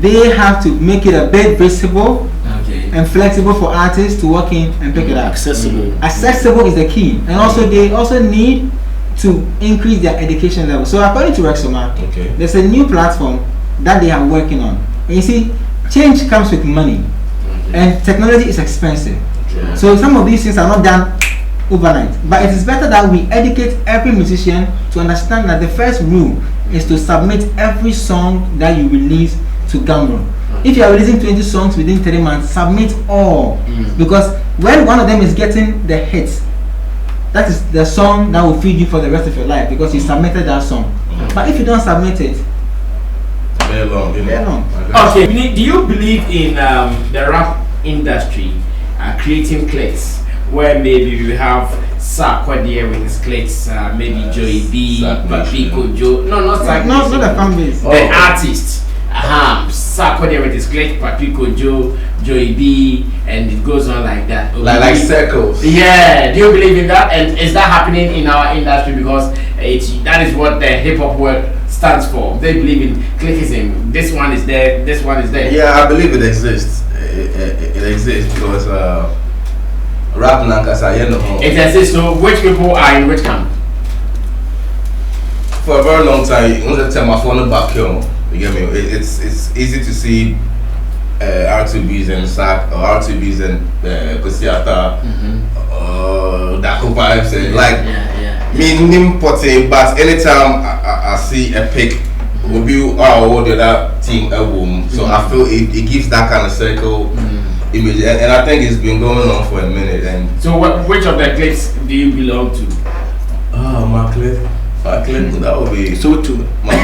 they have to make it a bit visible and flexible for artists to walk in and pick it up. Accessible is the key, and also they also need to increase their education level. So according to Rexoma, there's a new platform that they are working on. And you see, change comes with money, and technology is expensive. So some of these things are not done overnight. But it is better that we educate every musician to understand that the first rule is to submit every song that you release to Gambro. If you are releasing 20 songs within 3 months, submit all. Because when one of them is getting the hits, that is the song that will feed you for the rest of your life because you submitted that song. But if you don't submit it, very long. Okay, do you believe in the rap industry creating cliques where maybe we have Sarkodie with his cliques, maybe Joey B, Papiko Joe, not the fan base. The artist, Sarkodie with his clique, Papiko Joe, Joey B, and it goes on like that. Like circles. Yeah, do you believe in that? And is that happening in our industry? Because that is what the hip hop word stands for. They believe in cliquism. This one is there, this one is there. Yeah, I believe it exists. It exists because rap nankasa it exists. So which people are in which camp? For a very long time, you know, tell my phone back here. You get me? It's easy to see R2Bs and Sack or R2Bs and Kosiata, Dako Vibes and me potting. But anytime I see a pick, will be the other team a womb. So I feel it gives that kind of circle image, and I think it's been going on for a minute. And so, which of the cliques do you belong to? My clique, that would be so too. My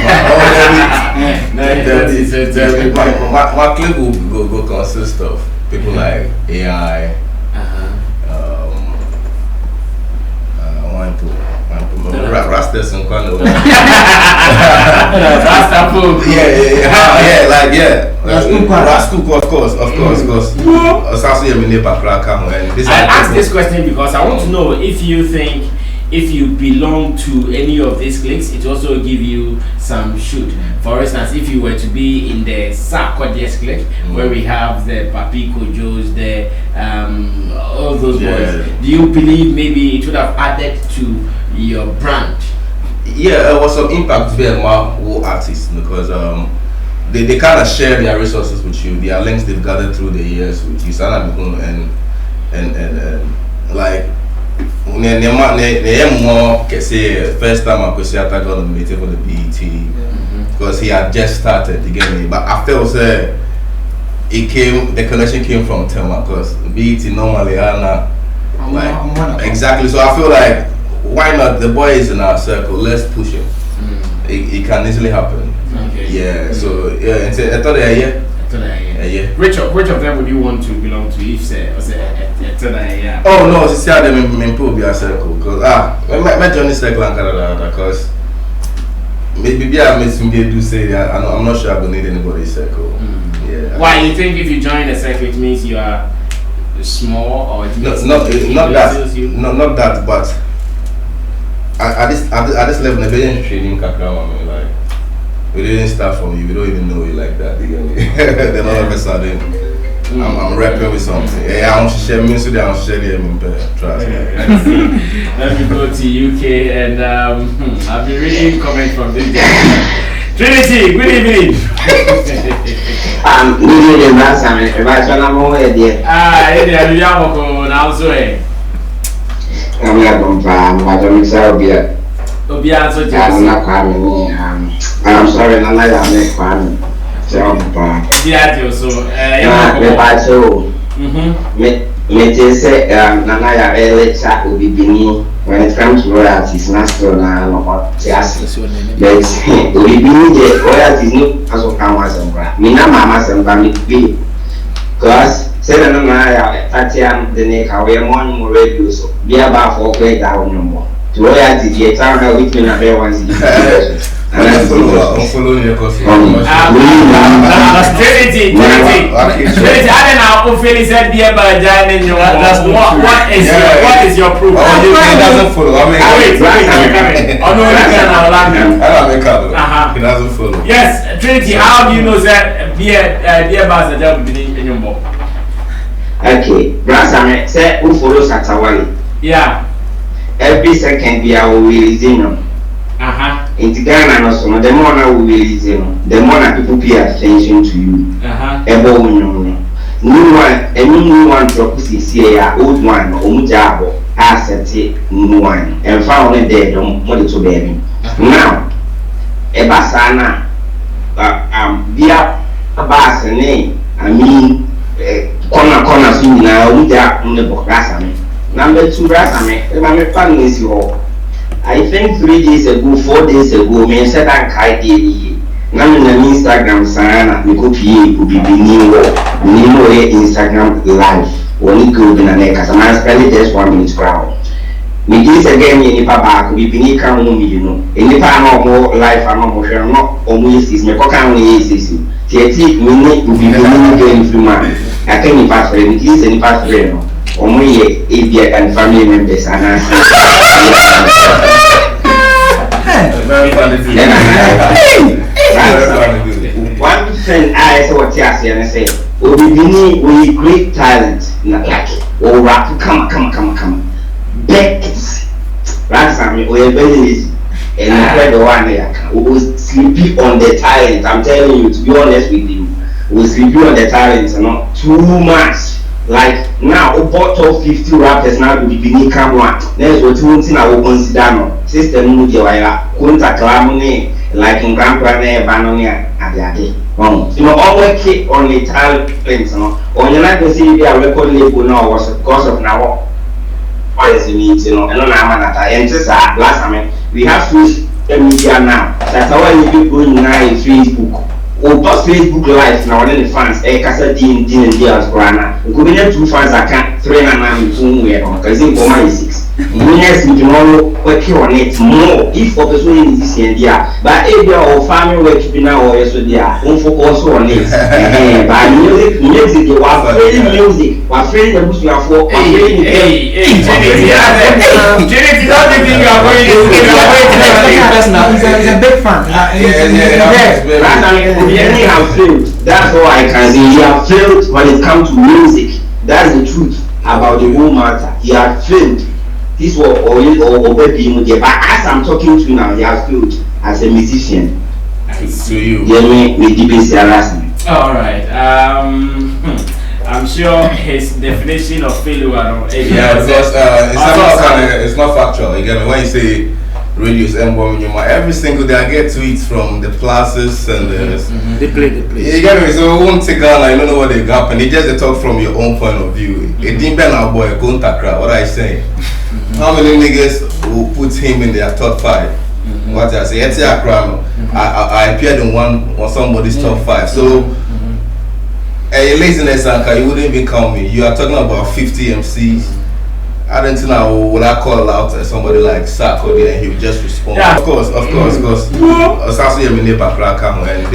clique will go consist of people like AI, Rastas and Kwano. Raskuko, of course. I asked this question because I want to know if you think if you belong to any of these cliques, it also give you some shoot. For instance, if you were to be in the Sarkodie clique, where we have the Papiko Joes, the all those boys, do you believe maybe it would have added to your brand? Yeah, there was some impact there among all artists because they kind of share their resources with you, their links they've gathered through the years with you, and like first time I could got nominated for the BET because he had just started, you get me? But I felt the connection came from Tema because BET normally are not exactly. So I feel like why not? The boy is in our circle, let's push him. It can easily happen. Okay. Yeah, so yeah, I thought Which of them would you want to belong to if say Oh no, it's them in Probia circle because my journey circle and Canada because maybe I made some do say that I'm not sure I will need anybody's circle. Yeah. Why you think if you join a circle it means you are small or it means not that, but at this level the beginning training like we didn't start from you, we don't even know you like that. Then all of a sudden I'm rapping with something. Yeah, I'm sharing music, I'm sharing trust. Let me go to UK and I've been reading comments from this guy. Trinity, good evening. Good evening, Sammy. I'm over here. Now so I'm not going to Obia so I'm sorry, I'm not Kwame. Obibini. When it comes to royalties, national and but Obibini royalties no as of Kamas. Mina Mama Samba because said no Tatian the neck away more radio so be about 4 quid down no more. Royalties, the time with me and once I'm following your course. Trinity, I don't know who Philly said be about joining you. What is your proof? He doesn't follow. Wait. Oh no, he doesn't follow. Yes, Trinity, how do you know that be about the job in your book? Okay, Brasame said who follows Satawali. Yeah. Every second we are releasing them. In Ghana, also, the more now we release them, the more that people pay attention to you. New one drop is here, old one, Omujabo, asset, new one, and found it there, don't want it to baby. Now, Ebasana bia bas ne I mean corner so na uja on the bokasa me. Number 2 rasa me me fan is yo. I think 3 days ago, 4 days ago, me said I kai dey. Na me na Instagram sana me ko pie Obibini wo. Ni no Instagram live. Woni go be na neka sama spend just 1 minute crowd. Me dis again ni pa ba Obibini kan mo mi no. Eni pa na mo live na mo hwe no o mo yesis me ko kan mo yesis. Tieti me ni Obibini go influence. I can ni pa friend, dis ni pa friend no. Omo ye ebia and family members and one friend I saw what I say Obibini we great talent like oh rap come back right Sammy we very lazy and I the one here we sleepy on the talent. I'm telling you, to be honest with you, we sleepy on the talent, not too much. Like now, about top 50 rappers now will be beneath camera. Next, what you think I will consider no system mu je waya. Kunta klamune like in grandpa ne banonia ade. You know, all work on the talent, no. On your life, you see, we are record label now was because of now. What is it, you know? And on our that and just last time we have social media now. That's why you people now in Facebook. Or post Facebook live now when the fans kasa din dias brana go be 2 fans aka 3 na 9 2 we on cause in former is 6 yes we know work on it more if for person in this year but if you are family work be now or so there on focus on it but music the was very music was very the bush you are for Jenny don't think you are going to he's a big fan. Obibini have failed. That's all I can say. He have failed when it comes to music. That's the truth about the whole matter. He has failed. This was Obibini, but as I'm talking to you now, he has failed as a musician. To you. Yeah, me deep in harassment. All right. I'm sure his definition of failure. Because it's not factual. Again, when you say radios and every single day I get tweets from the plazas and They play. you get me? So we won't take on, I don't know what they got, and they just talk from your own point of view. It didn't be our boy contact crowd. What I say? How many niggas will put him in their top 5? What I say? I appeared in one or somebody's top 5. So laziness, Anka, you wouldn't even count me. You are talking about 50 MCs. I don't know when I call out somebody like Sarkodie and he would just respond. Yeah. Of course. Because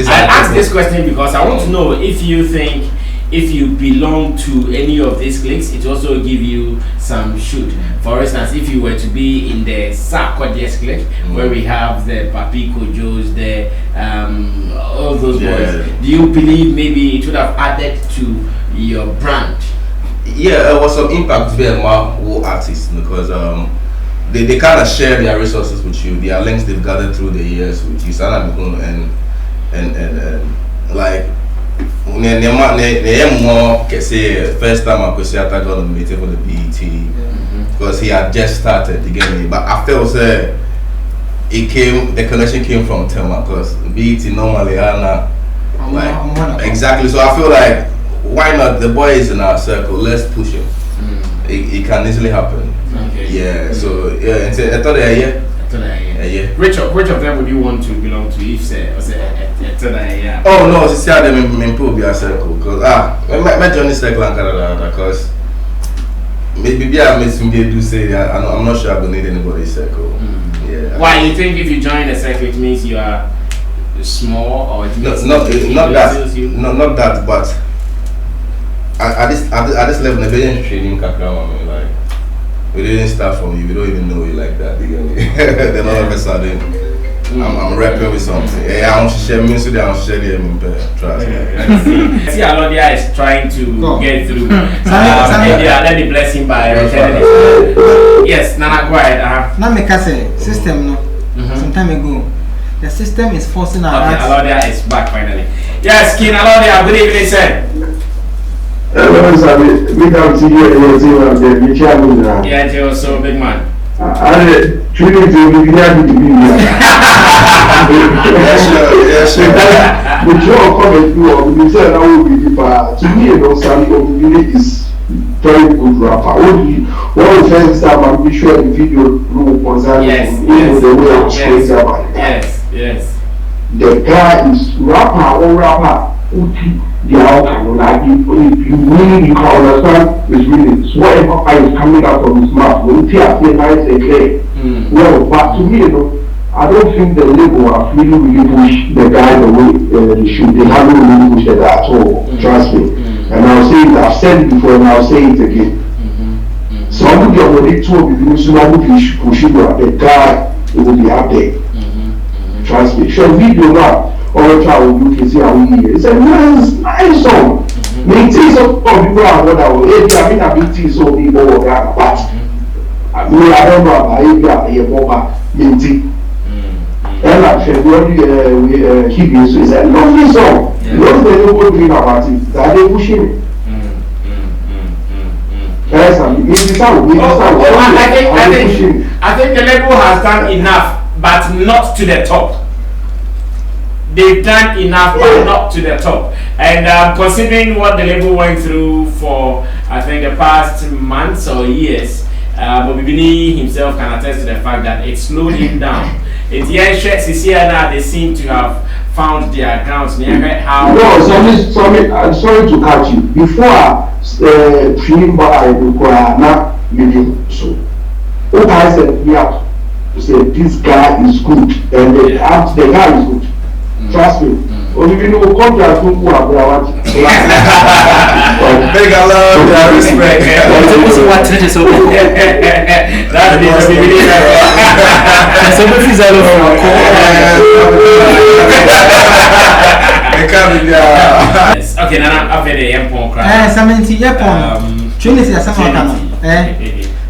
I asked this question because I want to know if you think if you belong to any of these cliques, it also give you some shoot. For instance, if you were to be in the Sarkodie clique, where we have the Papi Kojos, the all those boys, do you believe maybe it would have added to your brand? Yeah, there was some impact there with artists because they kind of share their resources with you, their links they've gathered through the years with you, and like first time I could say I got nominated for the BET because he had just started again, but I felt the connection came from Tema because BET normally are not like exactly. So I feel like, why not? The boy is in our circle. Let's push him. It can easily happen. Okay. Yeah. So yeah. I thought yeah. Which of them would you want to belong to? If say oh no, it's them in our circle because my Johnny circle and Canada because maybe I made some do say I'm not sure I will need anybody's circle. Yeah. Why you think if you join a circle it means you are small or it means not that, but. At this level, they didn't training Kakrama, like we didn't start from you. We don't even know you like that. Then all of a sudden, I'm rapping with something. Yeah, I'm sharing me, so I'm sharing trust me. See, Alodia is trying to get through. Let me bless him by returning it. Yes, Nana, go ahead. Now, make us say system no. Some time ago, the system is forcing our. Okay, Alodia is back finally. Yes, King Alodia, good evening, sir. We come to you and you see one of them. You can't move now. Yeah, Joe, so big man. Trinity will be there to be here. Yes, sure. The show comment to say that will be deeper. To me, you know, Sammy Obibini is very good rapper. One first time I'm sure the video concerning the way I explain about it. Yes. The guy is rapper. The outcome, like if you really can understand his meanings, whatever is coming out from his mouth, when you hear nice and clear. Well, but to me, you know, I don't think the label have really pushed the guy the way they should. They haven't really pushed the guy at all. Trust me. And I'll say it, I've said it before and I'll say it again. So I'm looking at what they told me, so I'm looking at pushing the guy, it will be out there. Trust me. Show video now. All child you can see how we hear. It's a nice song. Maintain some people are what I will. I mean, I mean, so people will have but I mean, I don't know about it. More maintain. And like February, keep you. So it's a lovely song. What they don't think about it, that they pushing it. Yes, I think the label has done enough, but not to the top. They've done enough, but not to the top. And considering what the label went through for, I think, the past months or years, Obibini himself can attest to the fact that it slowed him down. It's here now they seem to have found their grounds. How? No, sorry, I'm sorry to cut you. Before I require not meaning so. What I said, yeah, to say this guy is good, and the guy is good. Trust me. Obibini will come to us who are there. Big love, respect. That's the Obibini. So this is Zylofon. Okay, now after the empire. Sammy, Trinity,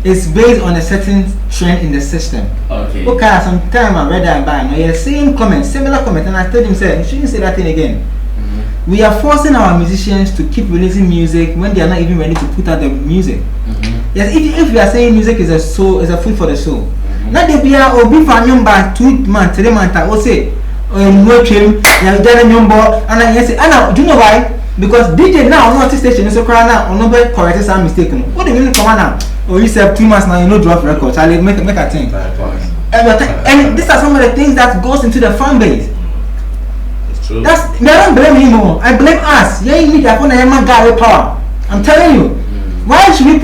it's based on a certain trend in the system. Okay. Okay, sometime I read that by the same comment, similar comment, and I told him, say, you shouldn't say that thing again. We are forcing our musicians to keep releasing music when they are not even ready to put out the music. Yes, if we are saying music is a soul, is a food for the soul. Now they be a obi for number 2 months, 3 months. I will say, no trim, you have done a number, and I say, do you know why? Because DJ now on the station is so crying now, or nobody corrects some mistake. What do you mean come on now? Or you say 2 months now, you know drop records. I'll make a thing. And these are some of the things that goes into the fan base. It's true. I don't blame him more. I blame us. Yeah, you need that phone and guy with power. I'm telling you. Why should we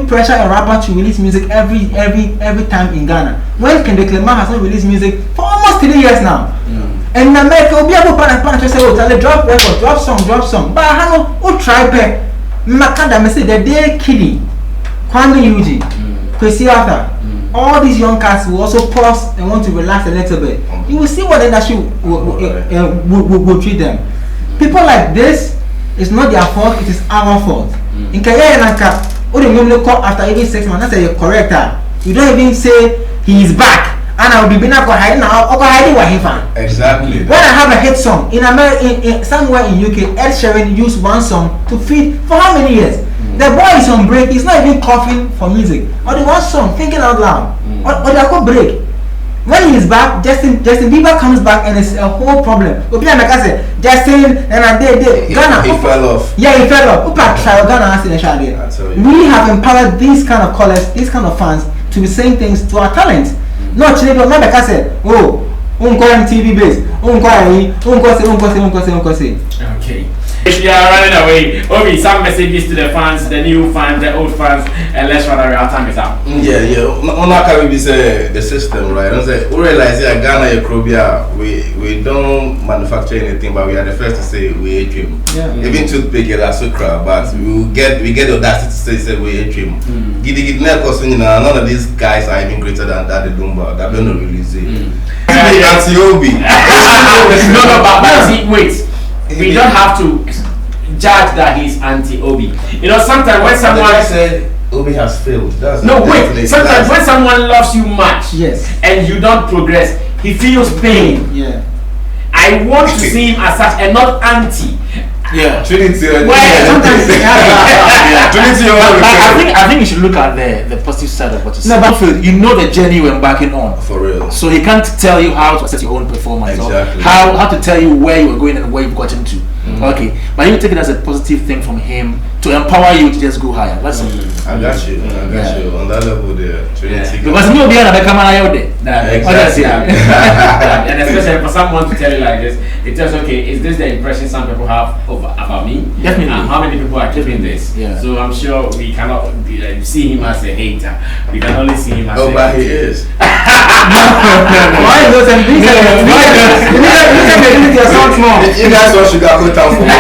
pressure a rapper to release music every time in Ghana? When Kendrick Lamar has not released music for almost 3 years now? And in America, we'll be able to say, oh, tell drop record, drop song. But I have no try pay. Makada say the day Kiddy, Kwame Yuji, Kwesi Arthur, all these young cats will also pause and want to relax a little bit. You will see what the industry will treat them. People like this, it's not their fault, it is our fault. In Kenya, after even 6 months, that's a corrector. You don't even say he is back. And I will be hiding now. Exactly. When I have a hit song in America, somewhere in UK, Ed Sheeran used one song to feed for how many years? The boy is on break. He's not even coughing for music. Or the one song thinking out loud. Or they go break. When he is back, Justin Bieber comes back and it's a whole problem. Justin and I did Ghana. He fell off. Yeah, he fell off. Ghana. We have empowered these kind of callers, these kind of fans to be saying things to our talent. No, actually, don't remember. I said, oh, TV base, Okay. If you are running away, Obi, some messages to the fans, the new fans, the old fans, and let's run away. Our time is up. Yeah. On can we say the system, right? I say we realize that Ghana, Ekrobia, we don't manufacture anything, but we are the first to say we ate him. Yeah. Even toothpick is a sucra, but we get the audacity to say we ate him. None of these guys are even greater than that. The Dumba, that don't release it. Anti-Obi. No, but see, wait. We don't have to judge that he's anti-Obi. You know, sometimes when someone said Obi has failed. Sometimes when someone loves you much, yes, and you don't progress, he feels pain. Yeah. I want to see him as such and not anti. Yeah. Trinity. I think you should look at the positive positive side of what you No, said. but You know the journey you're embarking on. For real. So he can't tell you how to assess your own performance Exactly. or how to tell you where you are going and where you've gotten to. Okay, but you take it as a positive thing from him to empower you to just go higher. That's it. I got you. I got you. On that level there, Trinity. Because you be able to come out there. Exactly. And especially for someone to tell you like this, it tells okay, is this the impression some people have about me? Definitely. How many people are keeping this? Yeah. So I'm sure we cannot see him as a hater. We can only see him as a But he is. why is those and things? You guys want sugar coat down for me?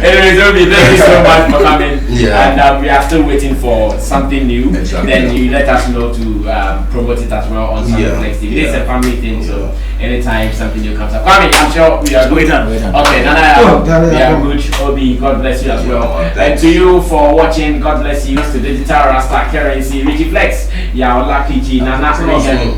Anyways, Obi, thank you so much for coming. Yeah. And we are still waiting for something new. Exactly. Then you let us know to promote it as well on Sunday next TV. It's a family thing, so anytime something new comes up. Kwame, I'm sure we are Wait on. Okay, Nana, we are good. Obi, God bless you as well. And to you for watching, God bless you. To Digital Rasta Currency, Richie Flex, Yaola PG, Nana.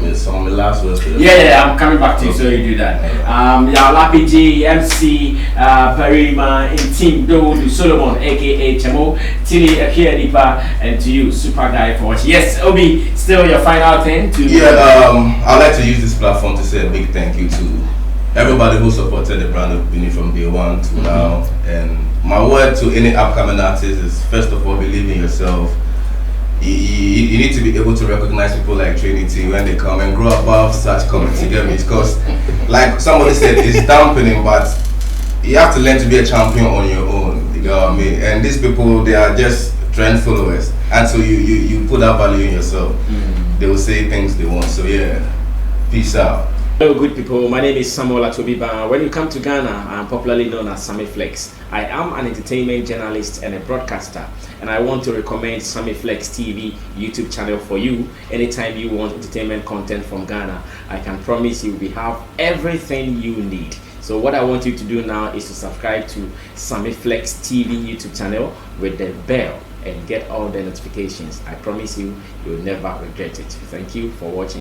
It's on the last verse. Yeah, I'm coming back to you, so you do that. Yaola PG, MC, Perima, in Team Do, Solomon, aka Chemo, Tilly, Akia Nipa, and to you, Super Guy, for watching. Yes, Obi, still your final thing to. Yeah, I'd like to use this platform to say a big thank you to everybody who supported the brand of Obibini from day one to now. And my word to any upcoming artist is, first of all, believe in yourself. You need to be able to recognize people like Trinity when they come and grow above such comments. You get me? Because, like somebody said, it's dampening, but you have to learn to be a champion on your own. You know what I mean? And these people, they are just trend followers, and so you put that value in yourself. They will say things they want. So yeah, peace out. Hello, good people. My name is Samuel Atobiba. When you come to Ghana, I'm popularly known as Sammy Flex. I am an entertainment journalist and a broadcaster, and I want to recommend Sammy Flex TV YouTube channel for you. Anytime you want entertainment content from Ghana, I can promise you we have everything you need. So what I want you to do now is to subscribe to Sammy Flex TV YouTube channel with the bell and get all the notifications. I promise you, you'll never regret it. Thank you for watching.